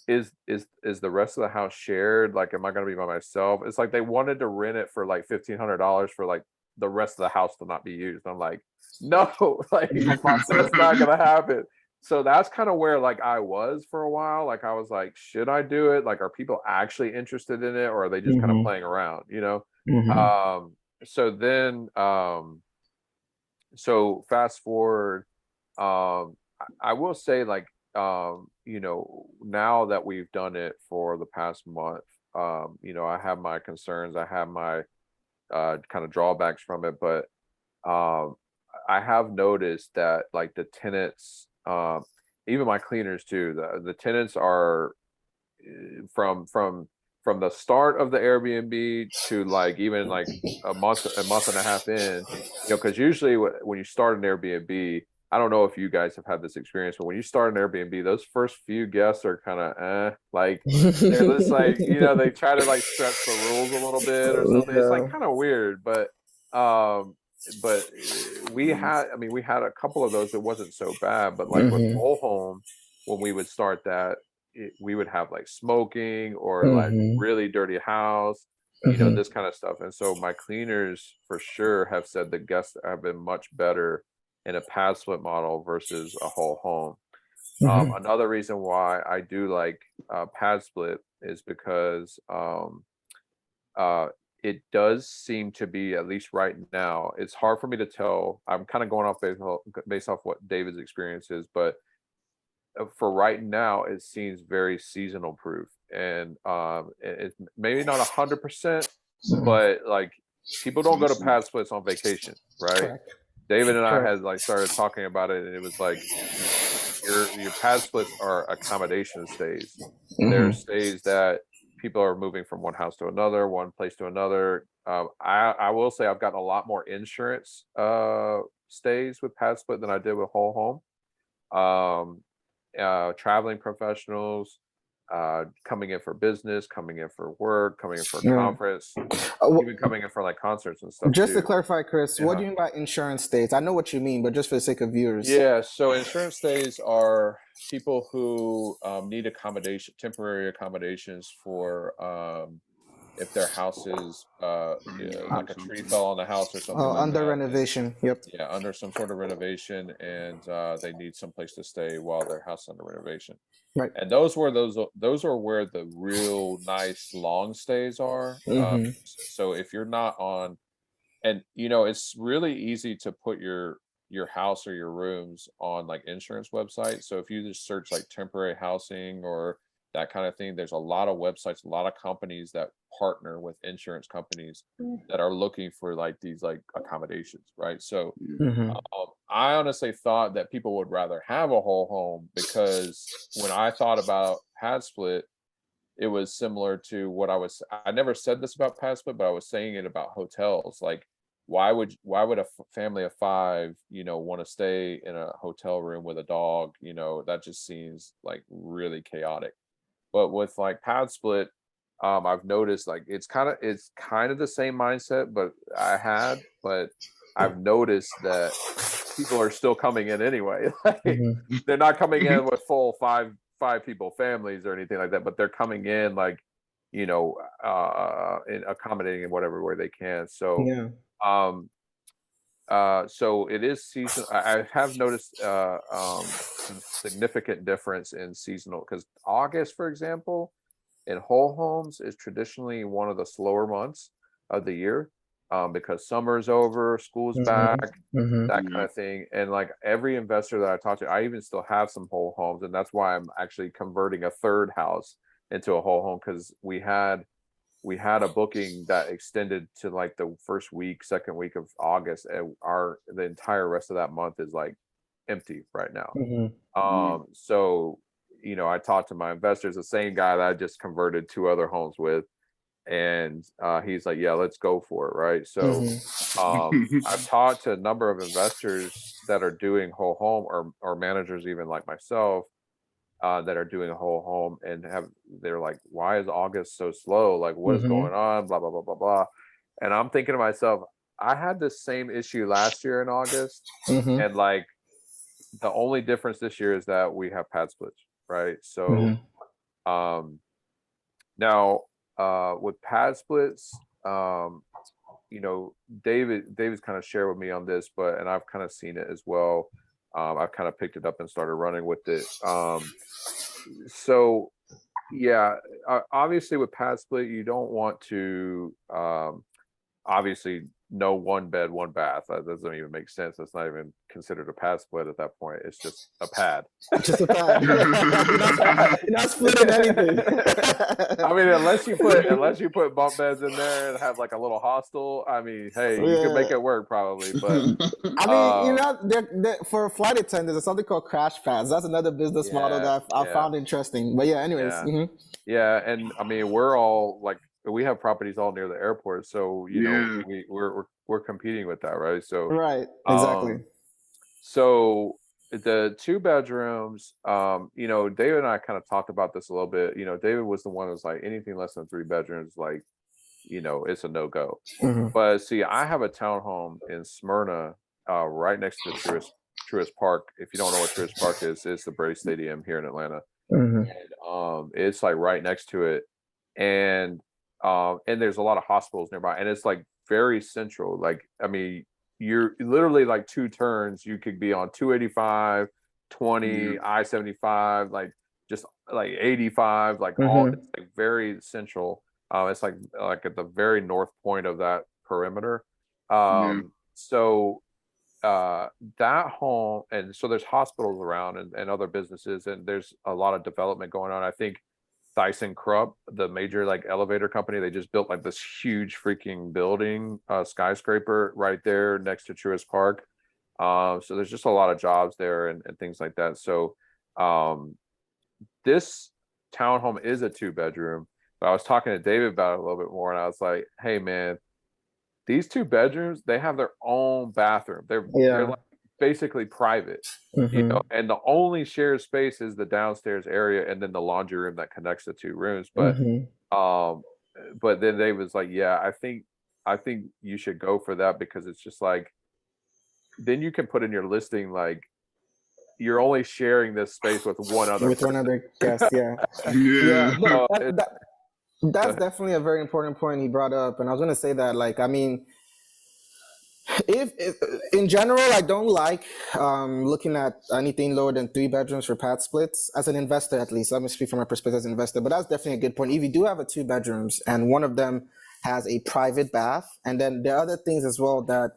is the rest of the house shared? Like, am I going to be by myself? It's like they wanted to rent it for like $1,500 for like the rest of the house to not be used. I'm like, no, like it's not going to happen. So that's kind of where like I was for a while. Like I was like, should I do it? Like, are people actually interested in it, or are they just kind of playing around, so then so fast forward, I will say like now that we've done it for the past month, I have my concerns, I have my kind of drawbacks from it, but I have noticed that like the tenants, even my cleaners too, the tenants are from the start of the Airbnb to like even like a month and a half in, because usually when you start an Airbnb, I don't know if you guys have had this experience, but when you start an Airbnb, those first few guests are kind of like they're just like, they try to like stretch the rules a little bit or something. It's like kind of weird, but we had a couple of those. It wasn't so bad, but like with whole home, when we would start that, we would have like smoking or like really dirty house, this kind of stuff. And so my cleaners for sure have said the guests have been much better in a Padsplit model versus a whole home. Another reason why I do like Padsplit is because it does seem to be, at least right now, it's hard for me to tell. I'm kind of going off based off what David's experience is, but for right now, it seems very seasonal proof, and it's maybe not 100%, but like people don't go to Padsplits on vacation, right? Correct. David and I had like started talking about it, and it was like your Padsplits are accommodation stays. There's stays that people are moving from one house to another, one place to another. I will say I've gotten a lot more insurance stays with Padsplit than I did with whole home. Traveling professionals coming in for business, coming in for work, coming in for a conference, even coming in for like concerts and stuff Just too. to clarify, Chris, what do you mean by insurance stays? I know what you mean, but just for the sake of viewers. Yeah, so insurance stays are people who need temporary accommodations for if their house is like a tree fell on the house or something like Under that. renovation. Yep. Yeah, under some sort of renovation, and they need some place to stay while their house is under renovation. Right. And those are where the real nice long stays are. So if you're not on, and it's really easy to put your your house or your rooms on like insurance websites. So if you just search like temporary housing or that kind of thing, there's a lot of websites, a lot of companies that partner with insurance companies that are looking for like these like accommodations, right? So I honestly thought that people would rather have a whole home, because when I thought about Padsplit, it was similar to what I never said this about Padsplit, but I was saying it about hotels. Like, why would a family of 5, want to stay in a hotel room with a dog? That just seems like really chaotic. But with like Padsplit, I've noticed like it's kind of the same mindset, but I've noticed that people are still coming in anyway. Like, they're not coming in with full five people families or anything like that, but they're coming in like, and accommodating in whatever way they can. So so it is seasonal. I have noticed some significant difference in seasonal, because August, for example, in whole homes is traditionally one of the slower months of the year, because summer's over, school's back, that kind of thing. And like every investor that I talk to, I even still have some whole homes, and that's why I'm actually converting a third house into a whole home, because we had a booking that extended to like the second week of August, and the entire rest of that month is like empty right now. So I talked to my investors, the same guy that I just converted 2 other homes with, and he's like, yeah, let's go for it, right? So I've talked to a number of investors that are doing whole home, or managers even like myself, that are doing a whole home, and they're like, why is August so slow? Like, what is going on? Blah, blah, blah, blah, blah. And I'm thinking to myself, I had the same issue last year in August. And like, the only difference this year is that we have pad splits, right? So now with pad splits, David's kind of shared with me on this, and I've kind of seen it as well. I've kind of picked it up and started running with it. So yeah, obviously with Padsplit, you don't want to obviously no 1 bed, 1 bath. That doesn't even make sense. It's not even considered a pad split at that point. It's just a pad. Just a pad. You're not splitting anything. I mean, unless you put bunk beds in there and have like a little hostel. I mean, hey, you can make it work probably. But I mean, for flight attendants, there's something called crash pads. That's another business model that I found interesting. But yeah, anyways. Yeah, and I mean, we're all like, we have properties all near the airport, so we're competing with that, right? So right, exactly. So the 2 bedrooms, David and I kind of talked about this a little bit. David was the one who was like, anything less than 3 bedrooms, like, it's a no-go. But see, I have a townhome in Smyrna, right next to the Truist Park. If you don't know what Truist Park is, it's the Braves Stadium here in Atlanta. And it's like right next to it. And there's a lot of hospitals nearby, and it's like very central. Like, I mean, you're literally like 2 turns, you could be on 285, 20, I-75, like just like 85, like all, it's like very central. It's like at the very north point of that perimeter. So that home, and so there's hospitals around and other businesses, and there's a lot of development going on. I think ThyssenKrupp, the major like elevator company, they just built like this huge freaking building, skyscraper right there next to Truist Park. So there's just a lot of jobs there and things like that. So this townhome is a 2 bedroom, but I was talking to David about it a little bit more, and I was like, hey man, these 2 bedrooms, they have their own bathroom. They're like basically private, and the only shared space is the downstairs area and then the laundry room that connects the 2 rooms. But then they was like, yeah, I think you should go for that, because it's just like, then you can put in your listing like you're only sharing this space with one other guest. That's definitely a very important point he brought up, and I was going to say that, like, I mean, if in general, I don't like looking at anything lower than 3 bedrooms for pad splits as an investor. At least let me speak from my perspective as an investor, but that's definitely a good point. If you do have a 2 bedrooms and one of them has a private bath, and then there are other things as well that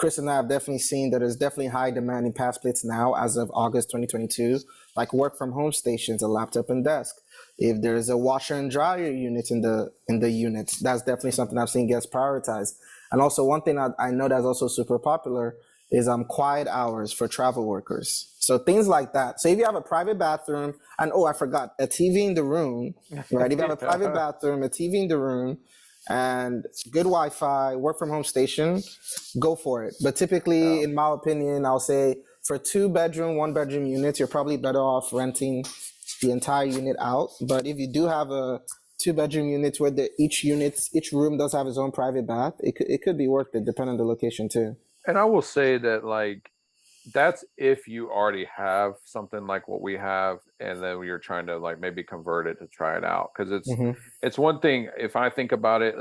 Chris and I have definitely seen that there's definitely high demand in Padsplits now as of August 2022, like work from home stations, a laptop and desk. If there's a washer and dryer unit in the units, that's definitely something I've seen gets prioritized. And also one thing I know that's also super popular is quiet hours for travel workers. So things like that. So if you have a private bathroom, and I forgot, a TV in the room, right? If you have a private bathroom, a TV in the room, and good Wi-Fi, work from home station, go for it. But typically, in my opinion, I'll say for 2-bedroom, 1-bedroom units, you're probably better off renting the entire unit out. But if you do have a 2-bedroom unit where each room does have its own private bath, it could be worth it, depending on the location too. And I will say that, like, that's if you already have something like what we have, and then you're trying to like maybe convert it to try it out. Because it's one thing, if I think about it,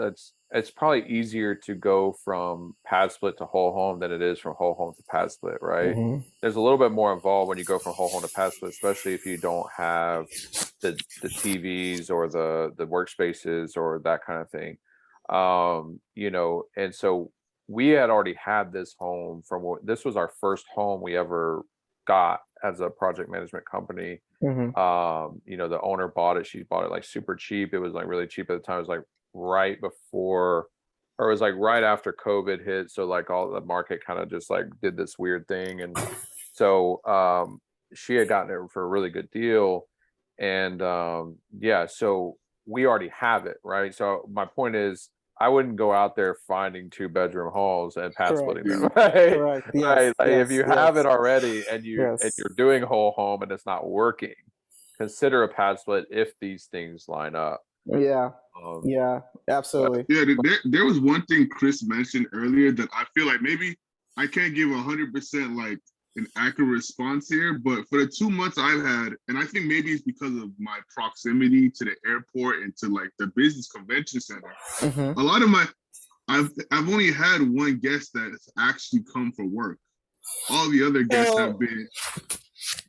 it's probably easier to go from Padsplit to whole home than it is from whole home to Padsplit, right? There's a little bit more involved when you go from whole home to Padsplit, especially if you don't have the TVs or the workspaces or that kind of thing. And so we had already had this home this was our first home we ever got as a project management company. The owner bought it. She bought it like super cheap. It was like really cheap at the time. It was like right before, or it was like right after COVID hit. So like all the market kind of just like did this weird thing. And so she had gotten it for a really good deal. And so we already have it, right? So my point is, I wouldn't go out there finding 2-bedroom homes and Padsplitting them, right? Correct. Yes, right. Like yes, if you yes. have it already and you're doing whole home and it's not working, consider a Padsplit if these things line up. Yeah. Absolutely. Yeah, there was one thing Chris mentioned earlier that I feel like maybe I can't give 100% like an accurate response here, but for the 2 months I've had, and I think maybe it's because of my proximity to the airport and to like the business convention center. A lot of I've only had one guest that's actually come for work. All the other guests have been.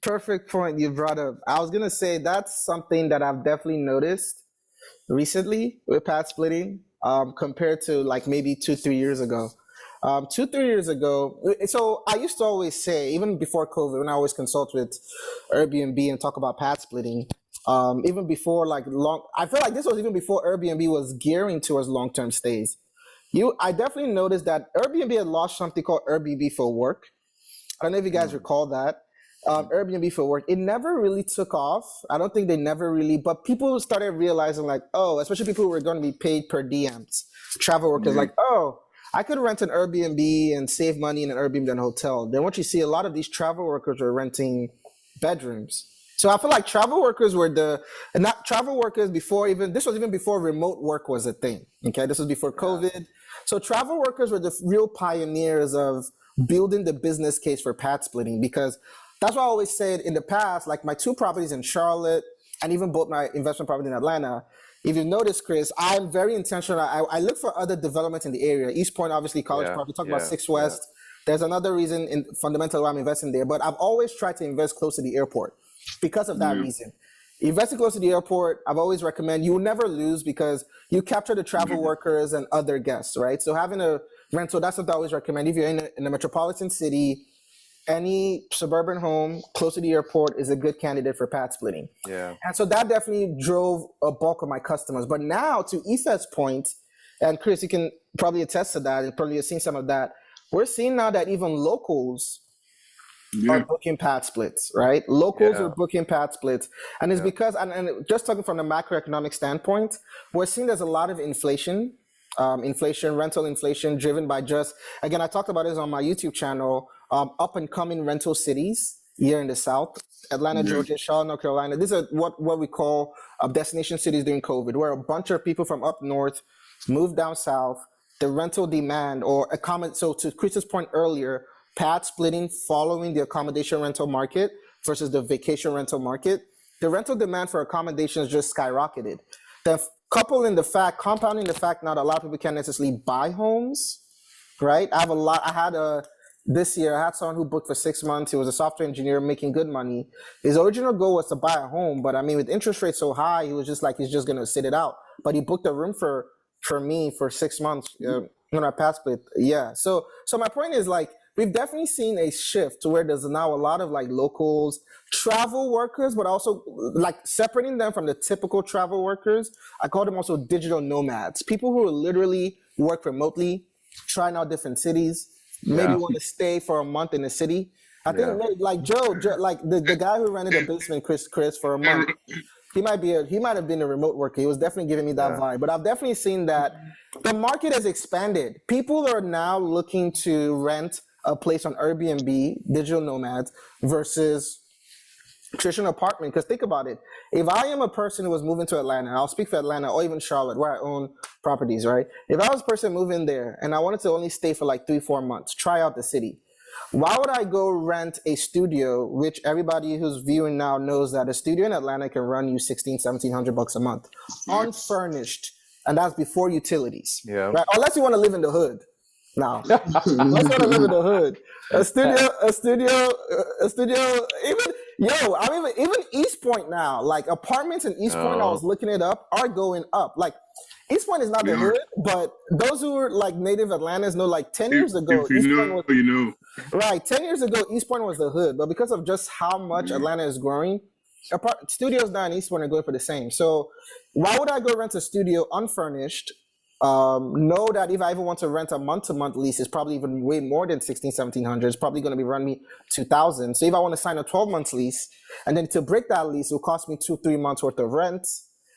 Perfect point you brought up. I was gonna say that's something that I've definitely noticed recently with Padsplitting, compared to like maybe 2-3 years ago. 2-3 years ago, so I used to always say, even before COVID, when I always consult with Airbnb and talk about Padsplitting, even before I feel like this was even before Airbnb was gearing towards long-term stays. I definitely noticed that Airbnb had launched something called Airbnb for Work. I don't know if you guys recall that. Airbnb for Work, it never really took off. I don't think they never really, but people started realizing like, especially people who were going to be paid per diems, travel workers, like, I could rent an Airbnb and save money in an Airbnb than a hotel. Then what you see, a lot of these travel workers were renting bedrooms. So I feel like travel workers were this was even before remote work was a thing. Okay, this was before COVID. So travel workers were the real pioneers of building the business case for Padsplitting, because that's what I always said in the past, like my 2 properties in Charlotte and even both my investment property in Atlanta. If you notice, Chris, I'm very intentional. I look for other development in the area. East Point, obviously, College Park. We talk about 6 West. There's another reason fundamentally why I'm investing there. But I've always tried to invest close to the airport because of that reason. Investing close to the airport, I've always recommend, you will never lose because you capture the travel workers and other guests, right? So having a rental, that's what I always recommend. If you're in a metropolitan city, any suburban home close to the airport is a good candidate for Padsplitting. Yeah. And so that definitely drove a bulk of my customers. But now, to Ife's point, and Chris, you can probably attest to that, and probably have seen some of that, we're seeing now that even locals are booking Padsplits, right? Locals are booking Padsplits. And it's because, and just talking from the macroeconomic standpoint, we're seeing there's a lot of inflation, rental inflation driven by just, again, I talked about this on my YouTube channel, up and coming rental cities here in the South, Atlanta, Georgia, Charlotte, North Carolina. These are what we call destination cities during COVID, where a bunch of people from up north moved down south. The rental demand so to Chris's point earlier, Padsplitting following the accommodation rental market versus the vacation rental market, the rental demand for accommodations just skyrocketed. Compounding the fact now that a lot of people can't necessarily buy homes, right? This year, I had someone who booked for 6 months. He was a software engineer making good money. His original goal was to buy a home, but I mean, with interest rates so high, he was just like, he's just going to sit it out. But he booked a room for me for 6 months. On our Padsplit, yeah. So my point is like we've definitely seen a shift to where there's now a lot of like locals, travel workers, but also like separating them from the typical travel workers. I call them also digital nomads, people who literally work remotely, trying out different cities, maybe Yeah. want to stay for a month in the city. I think Yeah. like Joe, like the guy who rented a basement, Chris, for a month. He might have been a remote worker. He was definitely giving me that Yeah. vibe. But I've definitely seen that the market has expanded. People are now looking to rent a place on Airbnb, digital nomads, versus traditional apartment. Because think about it. If I am a person who was moving to Atlanta, I'll speak for Atlanta or even Charlotte, where I own properties, right? If I was a person moving there and I wanted to only stay for like 3-4 months, try out the city, why would I go rent a studio, which everybody who's viewing now knows that a studio in Atlanta can run you $1,600-$1,700 a month, unfurnished, and that's before utilities, Yeah. right? Unless you want to live in the hood. Now, unless you want to live in the hood, a studio. Even East Point now, like apartments in East Point, I was looking it up, are going up. Like East Point is not the hood, but those who are like native Atlantans know, like 10 years ago, if you East know, Point was, you know. right, 10 years ago, East Point was the hood, but because of just how much Atlanta is growing, studios down in East Point are going for the same. So why would I go rent a studio unfurnished? Know that if I even want to rent a month-to-month lease, it's probably even way more than 1,600-1,700. It's probably going to be run me 2,000. So if I want to sign a 12-month lease, and then to break that lease, it will cost me 2-3 months worth of rent.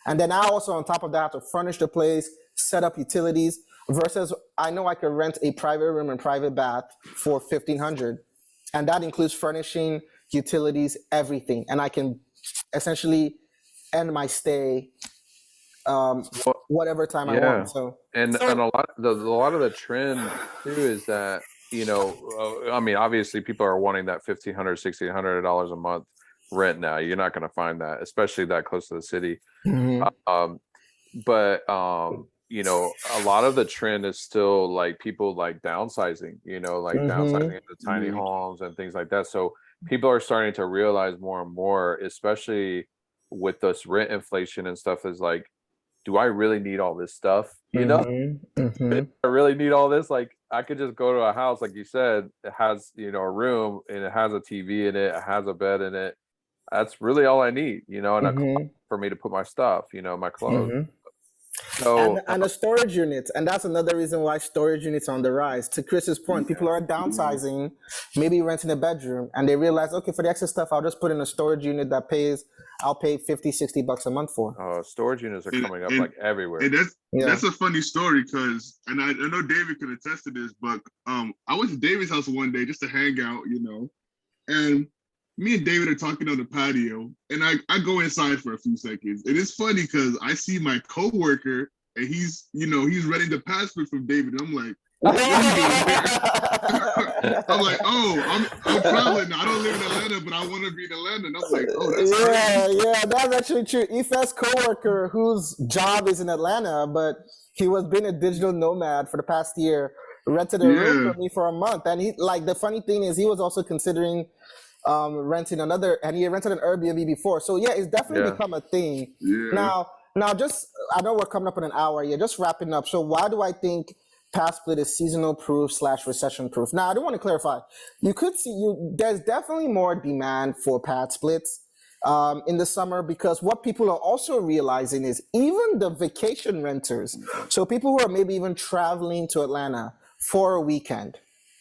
And then I also, on top of that, have to furnish the place, set up utilities, versus I know I can rent a private room and private bath for 1,500. And that includes furnishing, utilities, everything. And I can essentially end my stay whatever time I want. So and a lot of the trend too is that, you know, I mean, obviously people are wanting that $1,500, $1,600 a month rent now. You're not going to find that, especially that close to the city. But you know, a lot of the trend is still like people like downsizing, you know, like downsizing into tiny homes and things like that. So people are starting to realize more and more, especially with this rent inflation and stuff, is like, do I really need all this stuff? You know, I really need all this. Like, I could just go to a house, like you said, it has, you know, a room and it has a TV in it, it has a bed in it. That's really all I need, you know, and a closet for me to put my stuff, you know, my clothes. So and a storage unit, and that's another reason why storage units are on the rise. To Chris's point, people are downsizing, maybe renting a bedroom, and they realize, okay, for the extra stuff, I'll just put in a storage unit that I'll pay $50-$60 a month for. Storage units are coming up like everywhere. And that's a funny story because, and I know David could attest to this, but I went to David's house one day just to hang out, you know, and me and David are talking on the patio, and I go inside for a few seconds. And it's funny because I see my coworker, and he's renting the Padsplit from David. And I'm like, what are you doing here? I'm like, oh, I'm traveling. I don't live in Atlanta, but I want to be in Atlanta. And I'm like, oh, that's crazy. Yeah, that's actually true. Ife's coworker, whose job is in Atlanta, but he was being a digital nomad for the past year, rented a room for me for a month. And he, like, the funny thing is, he was also considering renting another, and he rented an Airbnb before. So yeah, it's definitely become a thing. Now just, I know we're coming up in an hour here, just wrapping up. So why do I think Padsplit is seasonal proof / recession proof? Now I do want to clarify, you could see there's definitely more demand for Padsplits in the summer, because what people are also realizing is even the vacation renters, so people who are maybe even traveling to Atlanta for a weekend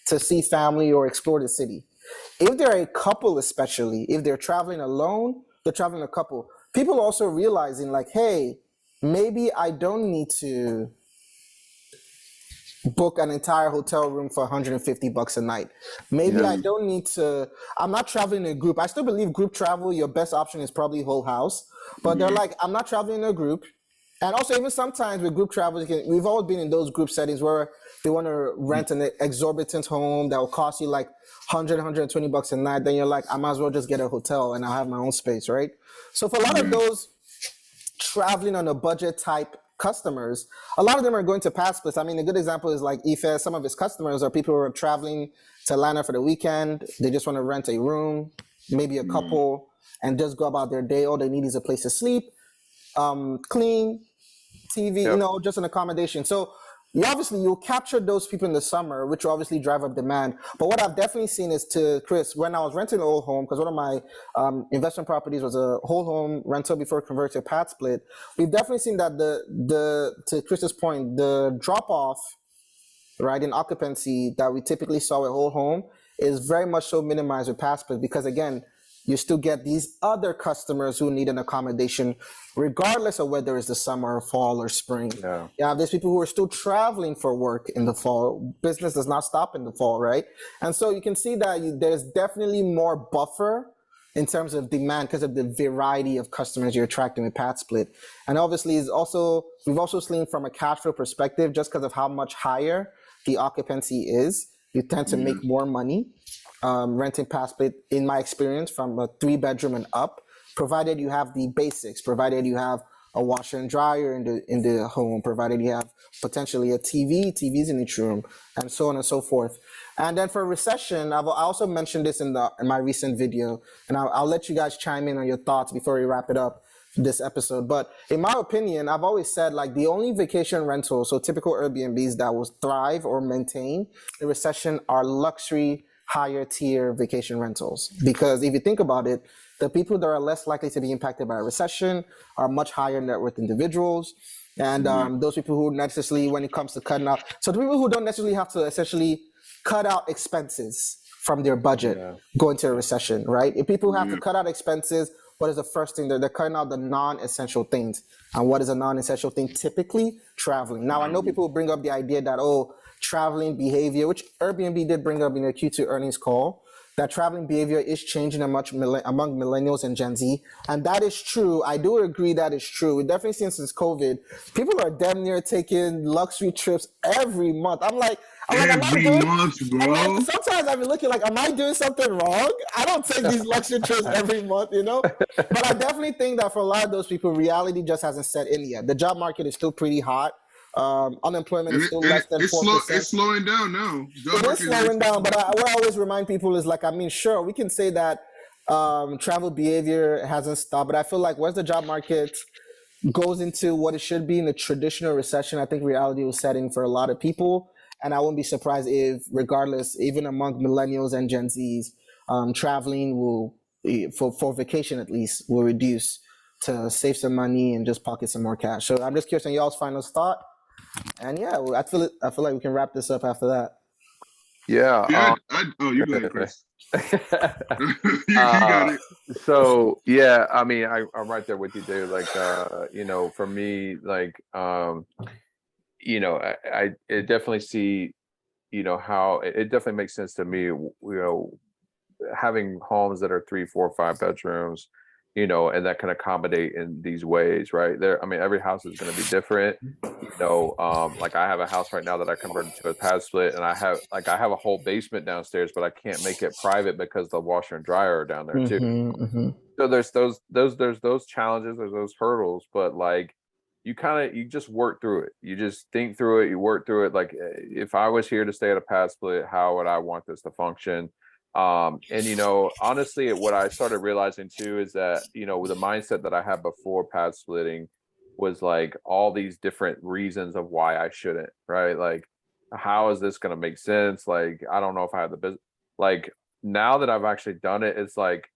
to see family or explore the city, if they're a couple, especially if they're traveling alone, they're traveling a couple, people are also realizing like, hey, maybe I don't need to book an entire hotel room for $150 a night. Maybe I don't need to, I'm not traveling in a group. I still believe group travel, your best option is probably whole house, but they're like, I'm not traveling in a group. And also even sometimes with group travel, we've always been in those group settings where they want to rent an exorbitant home that will cost you like $100-$120 a night. Then you're like, I might as well just get a hotel and I'll have my own space, right? So for a lot of those traveling on a budget type customers, a lot of them are going to Padsplits. I mean, a good example is like Ife. Some of his customers are people who are traveling to Atlanta for the weekend. They just want to rent a room, maybe a couple, and just go about their day. All they need is a place to sleep, clean, TV, you know, just an accommodation. So you'll capture those people in the summer, which will obviously drive up demand. But what I've definitely seen is, to Chris, when I was renting an old home, because one of my investment properties was a whole home rental before it converted to a Padsplit, we've definitely seen that to Chris's point, the drop off, right, in occupancy that we typically saw with whole home is very much so minimized with Padsplit, because again, you still get these other customers who need an accommodation regardless of whether it's the summer, fall, or spring. Yeah, there's people who are still traveling for work in the fall. Business does not stop in the fall, right? And so you can see that there's definitely more buffer in terms of demand because of the variety of customers you're attracting with Padsplit. And obviously, we've also seen from a cash flow perspective, just because of how much higher the occupancy is, you tend to make more money renting Padsplit, in my experience, from a 3-bedroom and up, provided you have the basics, provided you have a washer and dryer in the home, provided you have potentially a TVs in each room, and so on and so forth. And then for recession, I also mentioned this in my recent video, and I'll let you guys chime in on your thoughts before we wrap it up this episode. But in my opinion, I've always said, like, the only vacation rentals, so typical Airbnbs, that will thrive or maintain the recession are luxury, higher tier vacation rentals. Because if you think about it, the people that are less likely to be impacted by a recession are much higher net worth individuals. And those people who necessarily, when it comes to cutting out, so the people who don't necessarily have to essentially cut out expenses from their budget going to a recession, right? If people have to cut out expenses, what is the first thing? They're cutting out the non-essential things. And what is a non-essential thing? Typically, traveling. Now, I know people bring up the idea that, traveling behavior, which Airbnb did bring up in their Q2 earnings call, that traveling behavior is changing among millennials and Gen Z. And that is true. I do agree that is true. We've definitely seen since COVID, people are damn near taking luxury trips every month. I'm like, every month, bro. Sometimes I've been looking like, am I doing something wrong? I don't take these luxury trips every month, But I definitely think that for a lot of those people, reality just hasn't set in yet. The job market is still pretty hot. Unemployment is still less than 4%. It's slowing down now. It is slowing down, but what I always remind people is, like, sure, we can say that travel behavior hasn't stopped, but I feel like once the job market goes into what it should be in a traditional recession, I think reality will set in for a lot of people. And I wouldn't be surprised if, regardless, even among millennials and Gen Zs, traveling will, for vacation at least, will reduce to save some money and just pocket some more cash. So I'm just curious on y'all's final thought. And I feel like we can wrap this up after that. Yeah. You go ahead, Chris. you got it. So I'm right there with you, dude. Like, for me, like, I definitely see, how it definitely makes sense to me, having homes that are 3, 4, 5 bedrooms, and that can accommodate in these ways, right? Every house is going to be different. Like, I have a house right now that I converted to a Padsplit, and I have a whole basement downstairs, but I can't make it private because the washer and dryer are down there too. So there's those challenges, there's those hurdles, but like, you just work through it. You just think through it, you work through it. Like, if I was here to stay at a Padsplit, how would I want this to function? Honestly, what I started realizing too is that, with the mindset that I had before Padsplitting was like all these different reasons of why I shouldn't, right? Like, how is this going to make sense? Like, I don't know if I have the business. Like, now that I've actually done it, it's like,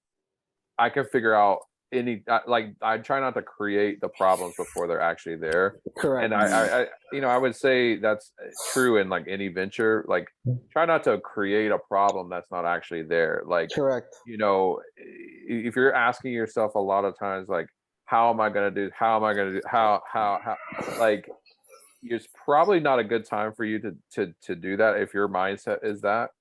I can figure out I try not to create the problems before they're actually there. Correct. And I would say that's true in like any venture. Like, try not to create a problem that's not actually there. Like, correct. If you're asking yourself a lot of times, like, how am I going to do, like, it's probably not a good time for you to do that if your mindset is that.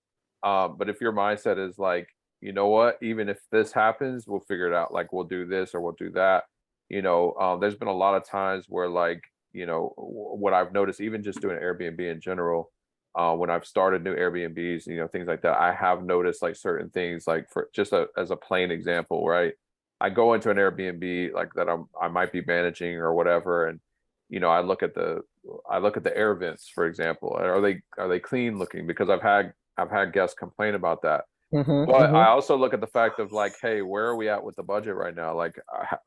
But if your mindset is like, you know what, even if this happens, we'll figure it out. Like, we'll do this or we'll do that. There's been a lot of times where, like, what I've noticed, even just doing Airbnb in general, when I've started new Airbnbs, things like that, I have noticed like certain things, like for just as a plain example, right? I go into an Airbnb like that I might be managing or whatever, and I look at the air vents, for example. Are they clean looking? Because I've had guests complain about that. But I also look at the fact of like, hey, where are we at with the budget right now? Like,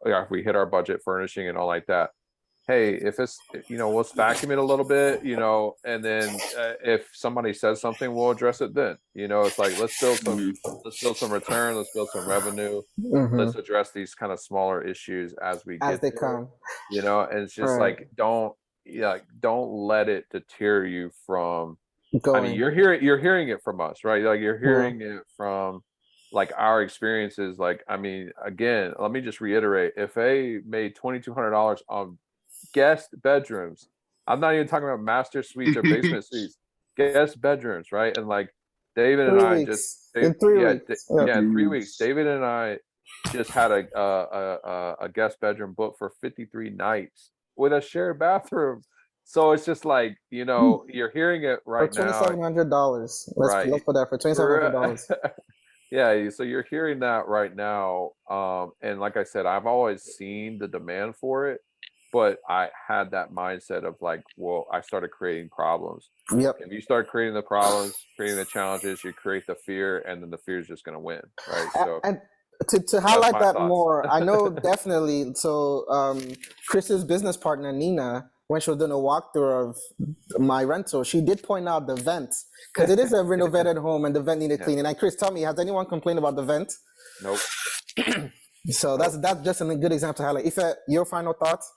if we hit our budget furnishing and all like that, hey, if it's, let's vacuum it a little bit, and then if somebody says something, we'll address it then. It's like, let's build some return, let's build some revenue, let's address these kind of smaller issues as we As get they there. come. And it's just Right. like, don't let it deter you from, Going. you're hearing it from us, right? Like, you're hearing it from like our experiences. Like, again, let me just reiterate, if they made $2,200 on guest bedrooms, I'm not even talking about master suites or basement suites, guest bedrooms, right? And like David and 3 I weeks. In 3 weeks. in 3 weeks, David and I just had a guest bedroom booked for 53 nights with a shared bathroom. So it's just like, you're hearing it right for now. $2,700. Right. Let's put that for $2,700. Yeah, so you're hearing that right now. And like I said, I've always seen the demand for it, but I had that mindset of like, well, I started creating problems. Yep. If you start creating the problems, creating the challenges, you create the fear, and then the fear is just going to win, right? So, and to highlight that thoughts. more, I know definitely. So Chris's business partner Nina, when she was doing a walkthrough of my rental, she did point out the vent, because it is a renovated home and the vent needed cleaning. And Chris, tell me, has anyone complained about the vent? Nope. So that's just a good example to highlight. Ife, your final thoughts?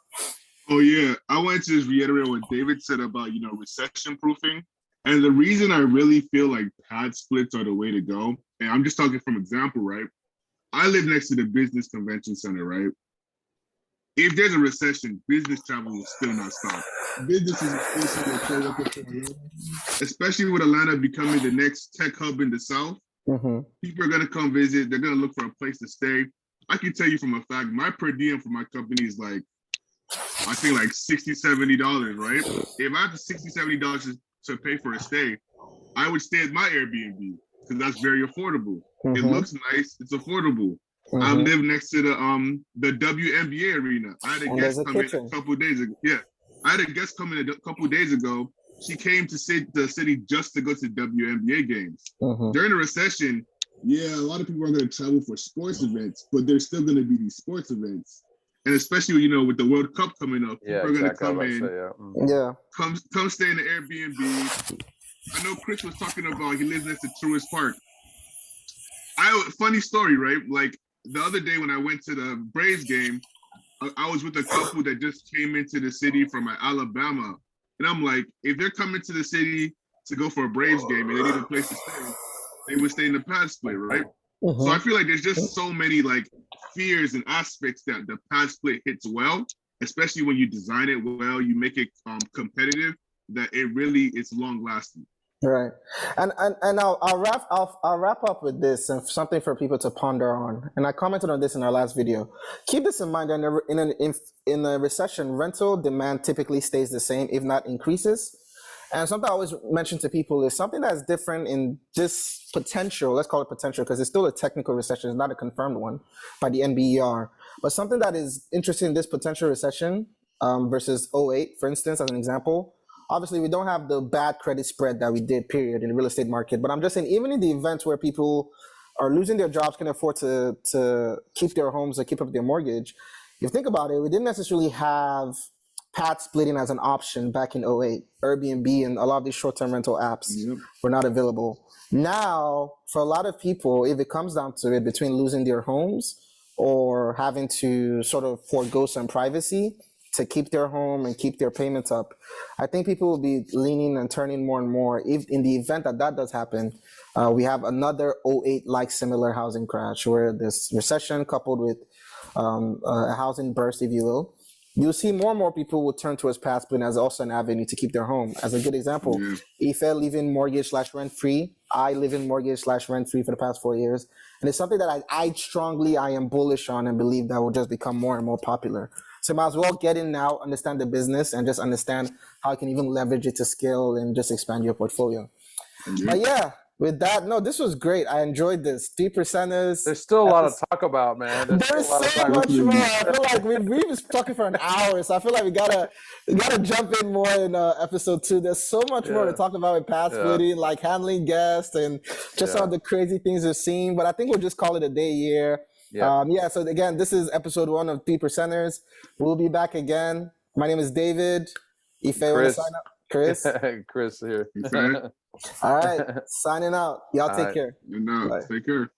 Oh yeah, I wanted to just reiterate what David said about recession proofing, and the reason I really feel like pad splits are the way to go. And I'm just talking from example, right? I live next to the business convention center, right? If there's a recession, business travel will still not stop. Businesses will still show up, especially with Atlanta becoming the next tech hub in the South. People are gonna come visit. They're gonna look for a place to stay. I can tell you from a fact, my per diem for my company is like, I think like $60, $70, right? If I have $60, $70 to pay for a stay, I would stay at my Airbnb because that's very affordable. It looks nice, it's affordable. I live next to the WNBA arena. I had a guest come in a couple days ago. Yeah, I had a guest come in a couple days ago. She came to the city just to go to WNBA games. During the recession, yeah, a lot of people are going to travel for sports events, but there's still going to be these sports events. And especially, with the World Cup coming up, people are going to come in, come stay in the Airbnb. I know Chris was talking about he lives next to Truist Park. Funny story, right? Like the other day when I went to the Braves game, I was with a couple that just came into the city from Alabama. And I'm like, if they're coming to the city to go for a Braves game and they need a place to stay, they would stay in the Padsplit, right? So I feel like there's just so many like fears and aspects that the Padsplit hits well, especially when you design it well, you make it competitive, that it really is long lasting. Right, and I'll wrap up with this and something for people to ponder on. And I commented on this in our last video. Keep this in mind: in a recession, rental demand typically stays the same, if not increases. And something I always mention to people is something that's different in this potential. Let's call it potential because it's still a technical recession; it's not a confirmed one by the NBER. But something that is interesting in this potential recession versus '08, for instance, as an example. Obviously, we don't have the bad credit spread that we did, period, in the real estate market. But I'm just saying, even in the events where people are losing their jobs, can afford to keep their homes or keep up their mortgage, if you think about it, we didn't necessarily have pad splitting as an option back in '08. Airbnb and a lot of these short-term rental apps were not available. Now, for a lot of people, if it comes down to it, between losing their homes or having to sort of forego some privacy to keep their home and keep their payments up, I think people will be leaning and turning more and more. If in the event that does happen, we have another '08-like similar housing crash where this recession coupled with a housing burst, if you will, you'll see more and more people will turn towards Padsplit as also an avenue to keep their home. As a good example, Ife living mortgage/rent-free, I live in mortgage/rent-free for the past 4 years. And it's something that I am bullish on and believe that will just become more and more popular. So might as well get in now, understand the business, and just understand how you can even leverage it to scale and just expand your portfolio. But yeah, with that, no, this was great. I enjoyed this. 3%ers. There's still a lot to talk about, man. There's so much more. I feel like we've been talking for an hour, so I feel like we gotta jump in more in episode 2. There's so much more to talk about with Padsplitting, like handling guests and just some of the crazy things we're seeing. But I think we'll just call it a day here. So again, this is episode 1 of 3%ers. We'll be back again. My name is David. Ife, want to Chris. sign up? Chris? Chris here. Okay. All right, signing out. Y'all All take right. care. And now, Bye. take care.